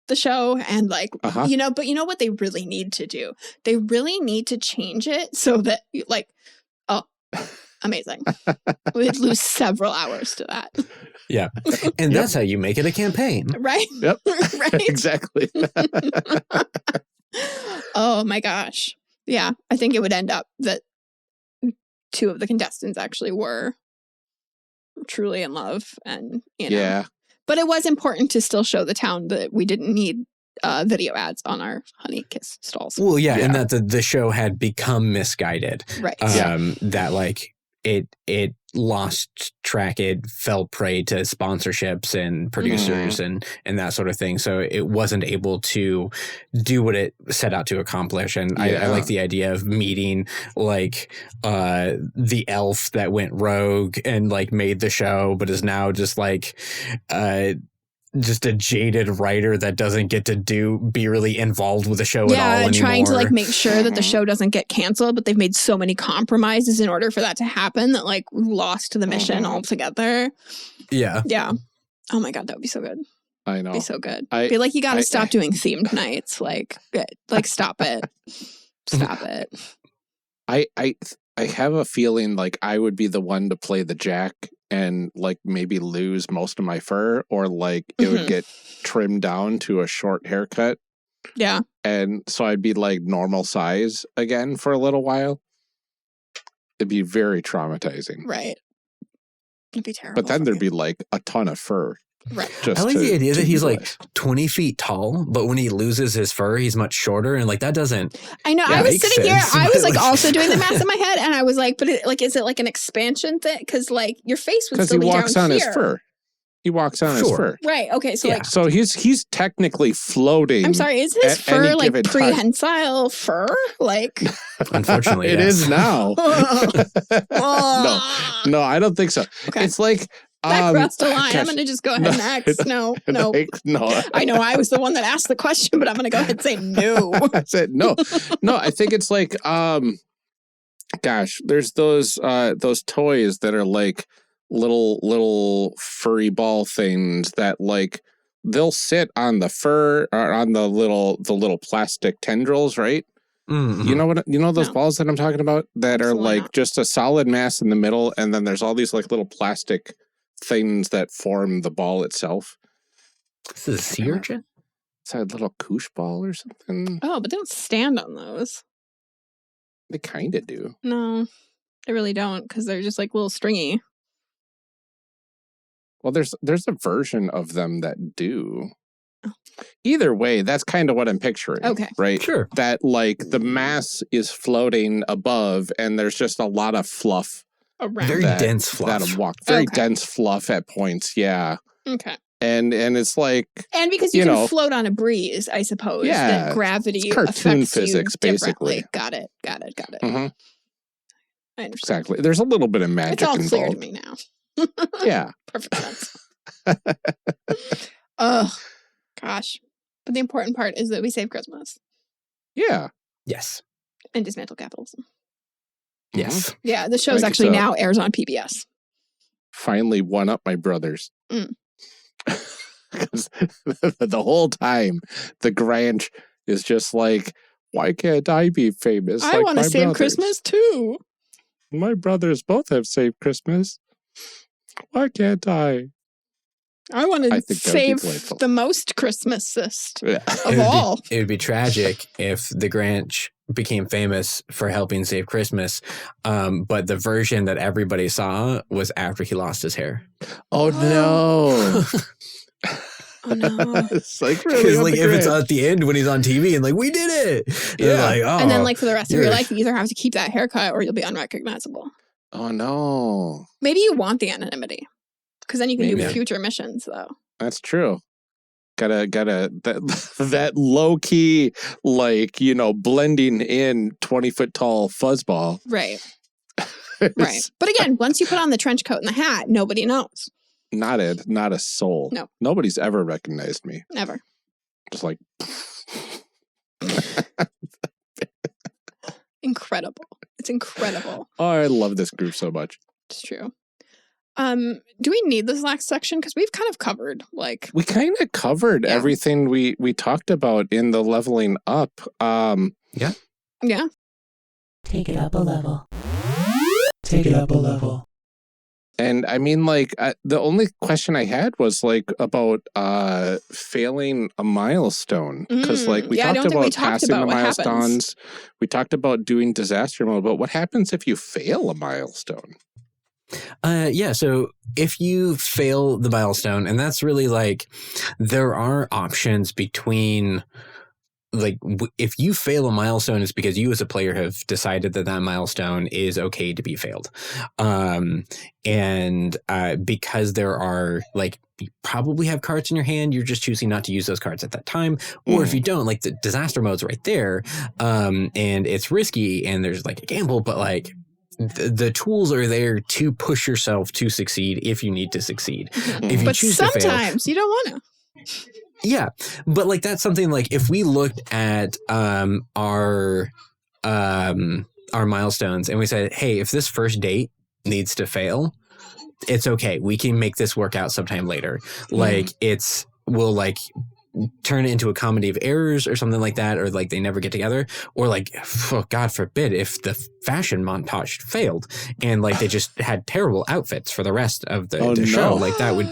the show and like, you know, but you know what they really need to do? They really need to change it so that like, Amazing. We'd lose several hours to that. Yeah. And that's how you make it a campaign. Right? Yep. Right? Exactly. Oh my gosh. Yeah. I think it would end up that 2 of the contestants actually were truly in love, and Yeah. But it was important to still show the town that we didn't need video ads on our honey kiss stalls. Well, yeah, and that the show had become misguided. Right. That like it lost track. It fell prey to sponsorships and producers and that sort of thing. So it wasn't able to do what it set out to accomplish. And I like the idea of meeting like the elf that went rogue and like made the show, but is now just like just a jaded writer that doesn't get to be really involved with the show at all anymore. Yeah, trying to like make sure that the show doesn't get canceled, but they've made so many compromises in order for that to happen that like we lost the mission altogether. Yeah. Yeah. Oh my God, that would be so good. I know. Be so good. Be like, you got to stop doing themed nights. Like stop it. Stop it. I have a feeling like I would be the one to play the Jack and like maybe lose most of my fur, or like it would get trimmed down to a short haircut. Yeah. And so I'd be like normal size again for a little while. It'd be very traumatizing. Right. It'd be terrible. But then there'd be like a ton of fur. Right. I like the idea that he's like 20 feet tall, but when he loses his fur, he's much shorter. And like, that doesn't. I know. I was sitting here. I was like also doing the math in my head. And I was like, but is it like an expansion thing? Because like your face would still be down here. Because he walks on his fur. He walks on his fur. Right. Okay. So like. So he's technically floating. I'm sorry. Is his fur like prehensile fur? Like. Unfortunately, it is now. No, I don't think so. Okay. It's like. That crossed the line. I'm going to just go ahead next. No. I know I was the one that asked the question, but I'm going to go ahead and say no. I said no. No, I think it's like, gosh, there's those toys that are like little furry ball things that like they'll sit on the fur or on the little plastic tendrils, right? Mm-hmm. You know those balls that I'm talking about that are like just a solid mass in the middle, and then there's all these like little plastic things that form the ball itself. This is a sea urchin? It's a little koosh ball or something. Oh, but they don't stand on those. They kind of do. No, they really don't, because they're just like little stringy. Well, there's a version of them that do. Either way, that's kind of what I'm picturing. Okay. Right? Sure. That like the mass is floating above and there's just a lot of fluff. Very dense fluff. That'll walk. Very dense fluff at points, yeah. Okay. And it's like... And because you can float on a breeze, I suppose. Yeah. That gravity cartoon affects physics, you basically. Got it. Mm-hmm. I understand. Exactly. There's a little bit of magic involved. It's all clear to me now. Yeah. Perfect sense. Oh, gosh. But the important part is that we save Christmas. Yeah. Yes. And dismantle capitalism. Yes. Yeah, the show's actually now airs on PBS. Finally won up my brothers. Because the whole time, the Granch is just like, why can't I be famous? I want to save Christmas too. My brothers both have saved Christmas. Why can't I? I want to save the most Christmasist of all. It would be tragic if the Granch became famous for helping save Christmas, but the version that everybody saw was after he lost his hair. Oh no. Oh no. It's like really like if it's at the end when he's on TV and like we did it. Yeah. Like, and then like for the rest of your life you either have to keep that haircut or you'll be unrecognizable. Oh no. Maybe you want the anonymity. Because then you can do future missions, though. That's true. Gotta that low key, like, blending in 20-foot tall fuzzball. Right. Right. But again, once you put on the trench coat and the hat, nobody knows. Not a soul. No. Nobody's ever recognized me. Never. Just like. Incredible. It's incredible. Oh, I love this group so much. It's true. Do we need this last section? Because we've kind of covered, we kind of covered everything we talked about in the leveling up. Yeah. Yeah. Take it up a level. take it up a level. And I mean, like, the only question I had was like about failing a milestone, because like we talked about passing the milestones, we talked about doing disaster mode, but what happens if you fail a milestone? Yeah, so if you fail the milestone, and that's really like, there are options between, like, if you fail a milestone, it's because you as a player have decided that that milestone is okay to be failed. And because there are, like, you probably have cards in your hand, you're just choosing not to use those cards at that time. Or if you don't, like, the disaster mode's right there, and it's risky and there's like a gamble, but like, the tools are there to push yourself to succeed if you need to succeed. If you but choose to fail, sometimes you don't want to. yeah, but like, that's something like, if we looked at our milestones and we said, hey, if this first date needs to fail, it's okay. We can make this work out sometime later. Like, we'll like turn it into a comedy of errors or something like that, or like they never get together, or like, oh, God forbid, if the fashion montage failed and like they just had terrible outfits for the rest of the show, like that would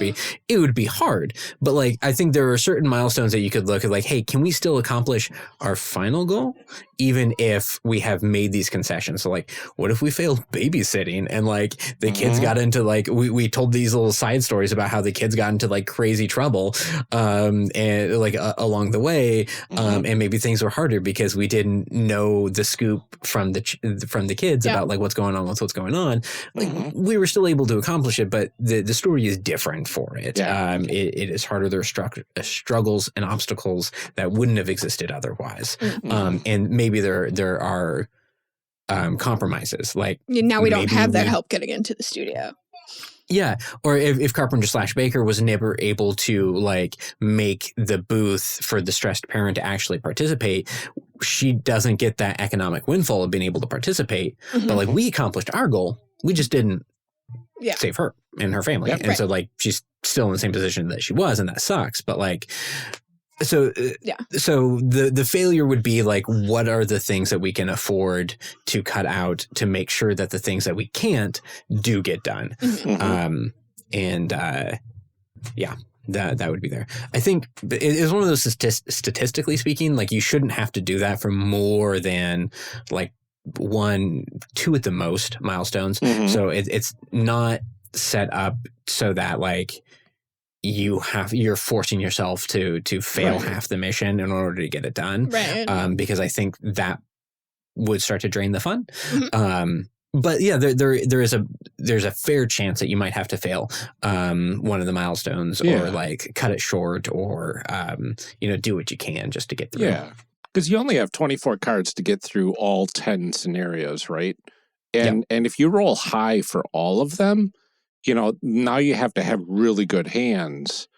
be hard. But like, I think there are certain milestones that you could look at, like, hey, can we still accomplish our final goal even if we have made these concessions? So like, what if we failed babysitting and like the kids got into like, we told these little side stories about how the kids got into like crazy trouble and like along the way, and maybe things were harder because we didn't know the scoop from the kids about like what's going on with what's going on. Like, we were still able to accomplish it, but the story is different for it. It is harder. There are struggles and obstacles that wouldn't have existed otherwise. And maybe there are compromises. Like, now we don't have that help getting into the studio. Yeah. Or if Carpenter/Baker was never able to like make the booth for the stressed parent to actually participate, she doesn't get that economic windfall of being able to participate. But like, we accomplished our goal. We just didn't save her and her family. And so like, she's still in the same position that she was, and that sucks. But like, so the failure would be like, what are the things that we can afford to cut out to make sure that the things that we can't do get done? That would be there. I think it is one of those statistically speaking, like, you shouldn't have to do that for more than like 1, 2 at the most milestones. So it's not set up so that like, you're forcing yourself to fail half the mission in order to get it done. Because I think that would start to drain the fun. But yeah, there's a fair chance that you might have to fail one of the milestones, or like cut it short, or do what you can just to get through. Yeah, because you only have 24 cards to get through all 10 scenarios, right? And if you roll high for all of them, now you have to have really good hands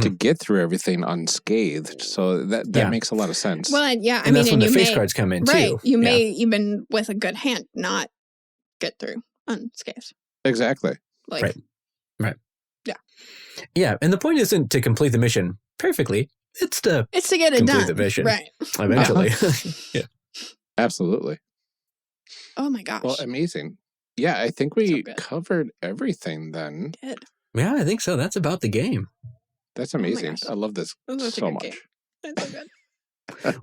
to get through everything unscathed. So that makes a lot of sense. Well, yeah, and that's when the face cards come in too. You may even with a good hand not get through unscathed. Exactly. Like, right. Yeah. And the point isn't to complete the mission perfectly. It's to get it done. Complete the mission. Right. Eventually. Yeah. Absolutely. Oh my gosh. Well, amazing. Yeah, I think we covered everything then. We did. Yeah, I think so. That's about the game. That's amazing. I love this so much. That's so good.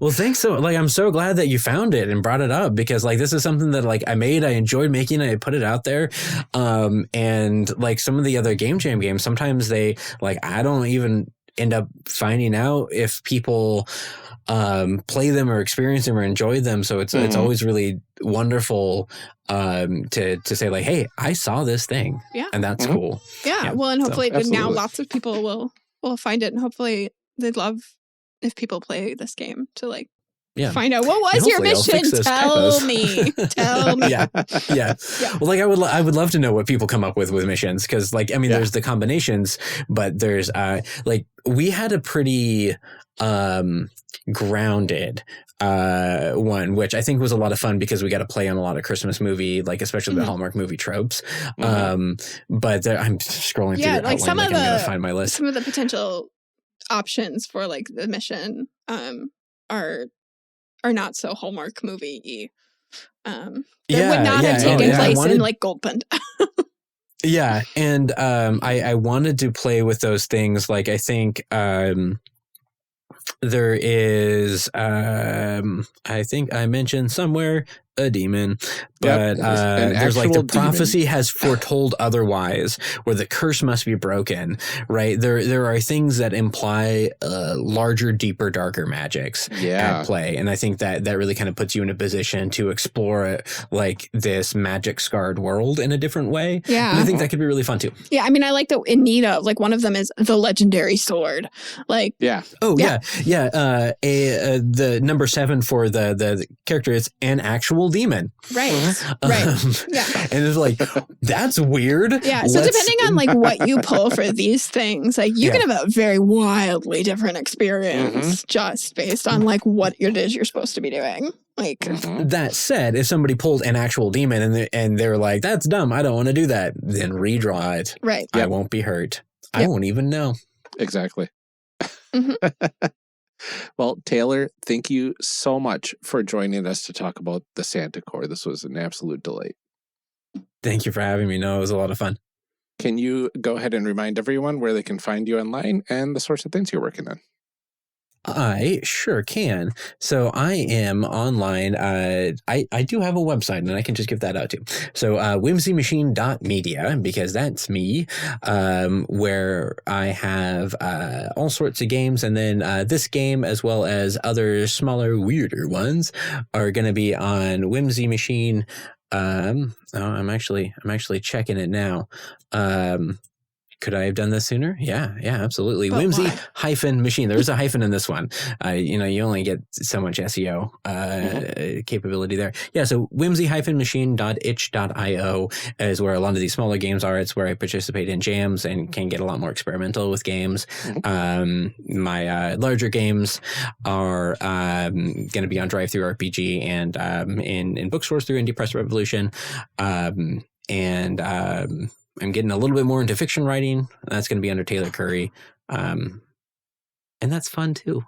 Well, thanks. I'm so glad that you found it and brought it up, because like, this is something that like I enjoyed making it, I put it out there. And like some of the other Game Jam games, sometimes they like, I don't even end up finding out if people play them or experience them or enjoy them. So it's always really wonderful to say like, hey, I saw this thing. Yeah. And that's cool. Yeah. Well, and hopefully now lots of people will find it, and hopefully they'd love if people play this game to like find out what was your mission. Tell me. Yeah. Well, like I would love to know what people come up with missions, because like, I mean, there's the combinations, but there's like, we had a pretty grounded one, which I think was a lot of fun because we got to play on a lot of Christmas movie, like especially the Hallmark movie tropes. But I'm scrolling through your like outline, some like of the, I'm gonna find my list. Some of the potential options for like the mission are not so Hallmark movie-y. That would not have taken place in like Goldpund. Yeah, and I wanted to play with those things. Like I think there is I think I mentioned somewhere a demon, but there's like the prophecy has foretold otherwise, where the curse must be broken, right? There are things that imply larger, deeper, darker magics at play, and I think that really kind of puts you in a position to explore like this magic scarred world in a different way. Yeah, and I think that could be really fun too. Yeah, I mean, I like that in need of like one of them is the legendary sword. Like, the number 7 for the character is an actual demon, right? Right. And it's like, that's weird. Yeah. So depending on like what you pull for these things, like you can have a very wildly different experience just based on like what it is you're supposed to be doing. Like that said, if somebody pulled an actual demon and they're like, that's dumb, I don't want to do that, then redraw it. Right. I won't be hurt. I won't even know. Exactly. Well, Taylor, thank you so much for joining us to talk about the Santa Core. This was an absolute delight. Thank you for having me. No, it was a lot of fun. Can you go ahead and remind everyone where they can find you online and the sorts of things you're working on? I sure can. So I am online. I do have a website, and I can just give that out too. So whimsymachine.media, because that's me, where I have all sorts of games. And then this game, as well as other smaller, weirder ones, are going to be on Whimsy Machine. I'm actually checking it now. Could I have done this sooner? Yeah, absolutely. Whimsy-Machine. There's a hyphen in this one. You only get so much SEO capability there. Yeah, so whimsy-machine.itch.io is where a lot of these smaller games are. It's where I participate in jams and can get a lot more experimental with games. My larger games are going to be on DriveThruRPG and in bookstores through Indie Press Revolution. I'm getting a little bit more into fiction writing. That's going to be under Taylor Curry. And that's fun too.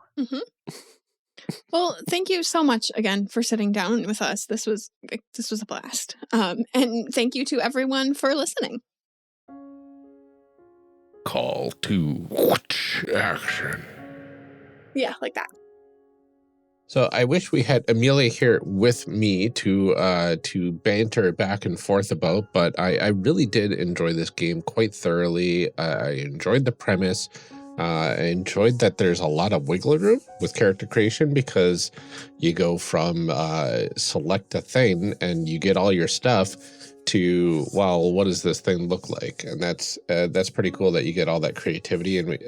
Well, thank you so much again for sitting down with us. This was a blast. And thank you to everyone for listening. Call to action. Yeah, like that. So I wish we had Amelia here with me to banter back and forth about, but I really did enjoy this game quite thoroughly. I enjoyed the premise. I enjoyed that there's a lot of wiggle room with character creation, because you go from select a thing and you get all your stuff to, well, what does this thing look like? And that's pretty cool that you get all that creativity. And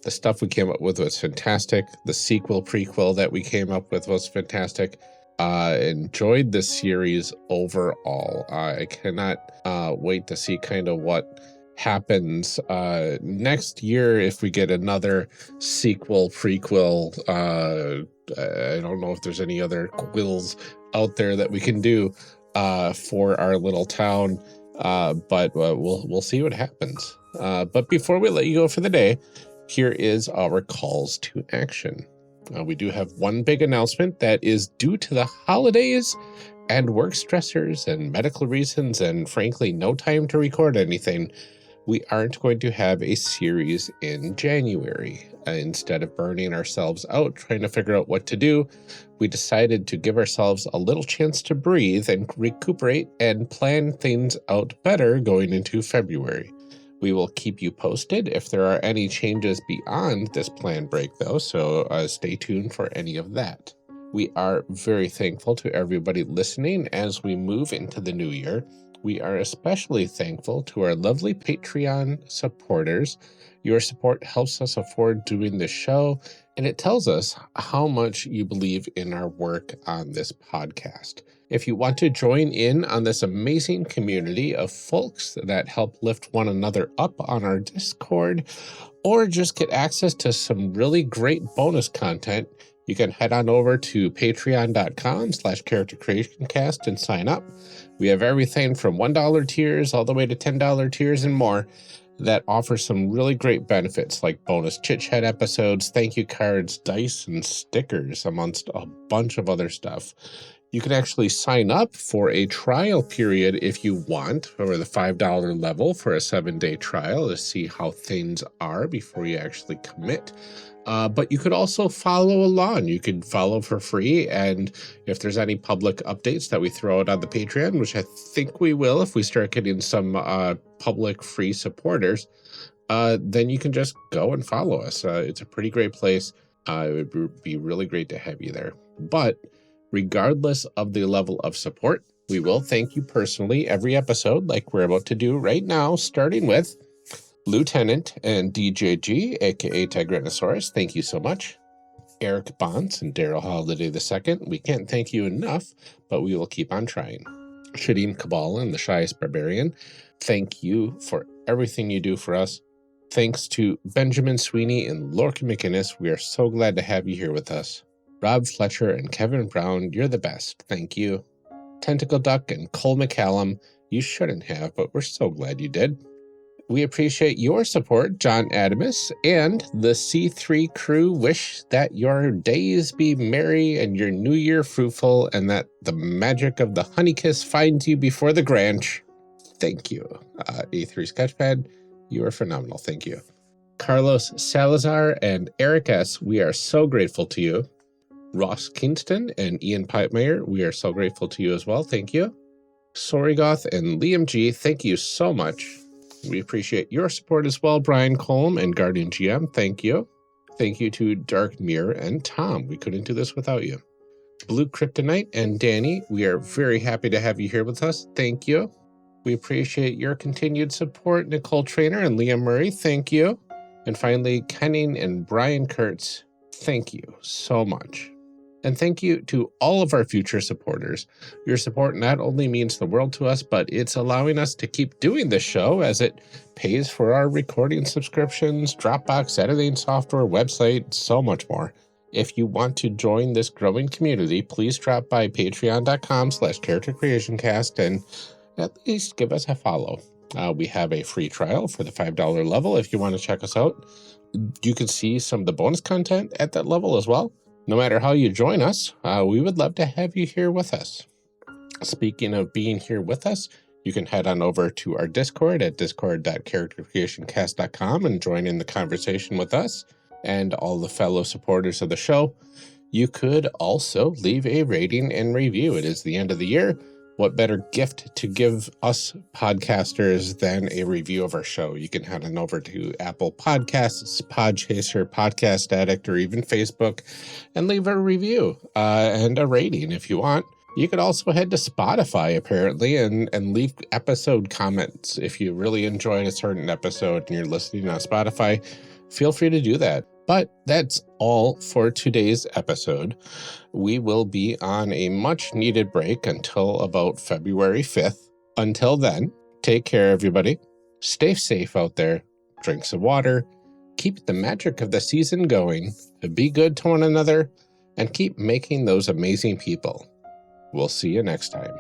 the stuff we came up with was fantastic. The prequel that we came up with was fantastic. Enjoyed this series overall. I cannot wait to see kind of what happens next year if we get another prequel. I don't know if there's any other quills out there that we can do for our little town, but we'll see what happens. But before we let you go for the day, here is our calls to action. We do have one big announcement that is due to the holidays and work stressors and medical reasons and frankly no time to record anything. We aren't going to have a series in January. Instead of burning ourselves out trying to figure out what to do, we decided to give ourselves a little chance to breathe and recuperate and plan things out better going into February. We will keep you posted if there are any changes beyond this plan break, though, so stay tuned for any of that. We are very thankful to everybody listening as we move into the new year. We are especially thankful to our lovely Patreon supporters. Your support helps us afford doing this show, and it tells us how much you believe in our work on this podcast. If you want to join in on this amazing community of folks that help lift one another up on our Discord, or just get access to some really great bonus content, you can head on over to patreon.com/charactercreationcast and sign up. We have everything from $1 tiers all the way to $10 tiers and more that offer some really great benefits like bonus chit-chat episodes, thank you cards, dice, and stickers, amongst a bunch of other stuff. You can actually sign up for a trial period if you want, or the $5 level for a 7-day trial to see how things are before you actually commit. But you could also follow along. You could follow for free. And if there's any public updates that we throw out on the Patreon, which I think we will if we start getting some public free supporters, then you can just go and follow us. It's a pretty great place. It would be really great to have you there. But regardless of the level of support, we will thank you personally every episode, like we're about to do right now, starting with Lieutenant and DJG, aka Tigranosaurus. Thank you so much. Eric Bonds and Daryl Holiday II. We can't thank you enough, but we will keep on trying. Shadeen Cabal and the Shyest Barbarian. Thank you for everything you do for us. Thanks to Benjamin Sweeney and Lorcan McInnes. We are so glad to have you here with us. Rob Fletcher and Kevin Brown, you're the best. Thank you. Tentacle Duck and Cole McCallum, you shouldn't have, but we're so glad you did. We appreciate your support, John Adamus, and the C3 crew wish that your days be merry and your new year fruitful, and that the magic of the honey kiss finds you before the Granch. Thank you. A3 Sketchpad, you are phenomenal. Thank you. Carlos Salazar and Eric S., we are so grateful to you. Ross Kingston and Ian Pipemeyer, we are so grateful to you as well. Thank you. Sorigoth and Liam G., thank you so much. We appreciate your support as well. Brian Colm and Guardian GM, thank you. Thank you to Dark Mirror and Tom. We couldn't do this without you. Blue Kryptonite and Danny, we are very happy to have you here with us. Thank you. We appreciate your continued support. Nicole Trainer and Liam Murray, thank you. And finally, Kenning and Brian Kurtz, thank you so much. And thank you to all of our future supporters. Your support not only means the world to us, but it's allowing us to keep doing this show as it pays for our recording subscriptions, Dropbox editing software, website, so much more. If you want to join this growing community, please drop by patreon.com/charactercreationcast and at least give us a follow. We have a free trial for the $5 level if you want to check us out. You can see some of the bonus content at that level as well. No matter how you join us, we would love to have you here with us. Speaking of being here with us, you can head on over to our Discord at discord.charactercreationcast.com and join in the conversation with us and all the fellow supporters of the show. You could also leave a rating and review. It is the end of the year. What better gift to give us podcasters than a review of our show? You can head on over to Apple Podcasts, Podchaser, Podcast Addict, or even Facebook and leave a review and a rating if you want. You could also head to Spotify, apparently, and leave episode comments. If you really enjoyed a certain episode and you're listening on Spotify, feel free to do that. But that's all for today's episode. We will be on a much needed break until about February 5th. Until then, take care, everybody. Stay safe out there. Drink some water. Keep the magic of the season going. Be good to one another. And keep making those amazing people. We'll see you next time.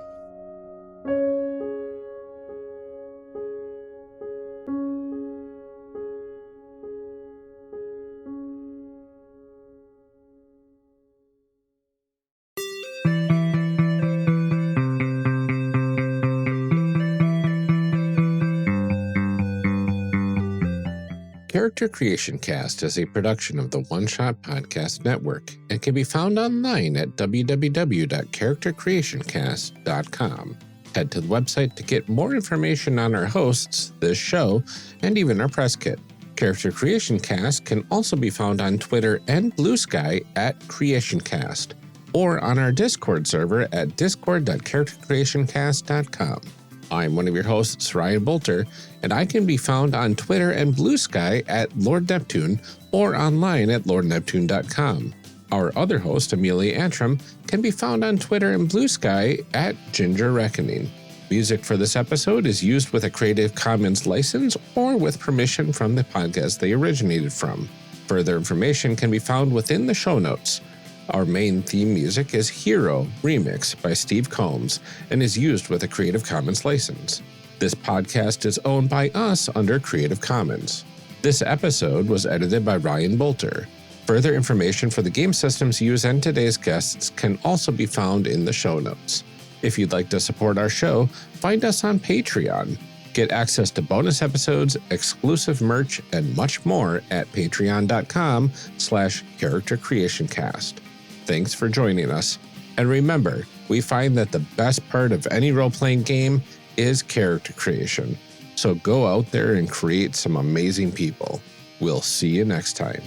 Character Creation Cast is a production of the One Shot Podcast Network and can be found online at www.charactercreationcast.com. Head to the website to get more information on our hosts, this show, and even our press kit. Character Creation Cast can also be found on Twitter and Blue Sky at CreationCast, or on our Discord server at discord.charactercreationcast.com. I'm one of your hosts, Ryan Bolter, and I can be found on Twitter and Blue Sky at Lord Neptune or online at lordneptune.com. Our other host, Amelia Antrim, can be found on Twitter and Blue Sky at Ginger Reckoning. Music for this episode is used with a Creative Commons license or with permission from the podcast they originated from. Further information can be found within the show notes. Our main theme music is Hero Remix by Steve Combs and is used with a Creative Commons license. This podcast is owned by us under Creative Commons. This episode was edited by Ryan Bolter. Further information for the game systems used and today's guests can also be found in the show notes. If you'd like to support our show, find us on Patreon. Get access to bonus episodes, exclusive merch, and much more at patreon.com/charactercreationcast. Thanks for joining us. And remember, we find that the best part of any role-playing game is character creation. So go out there and create some amazing people. We'll see you next time.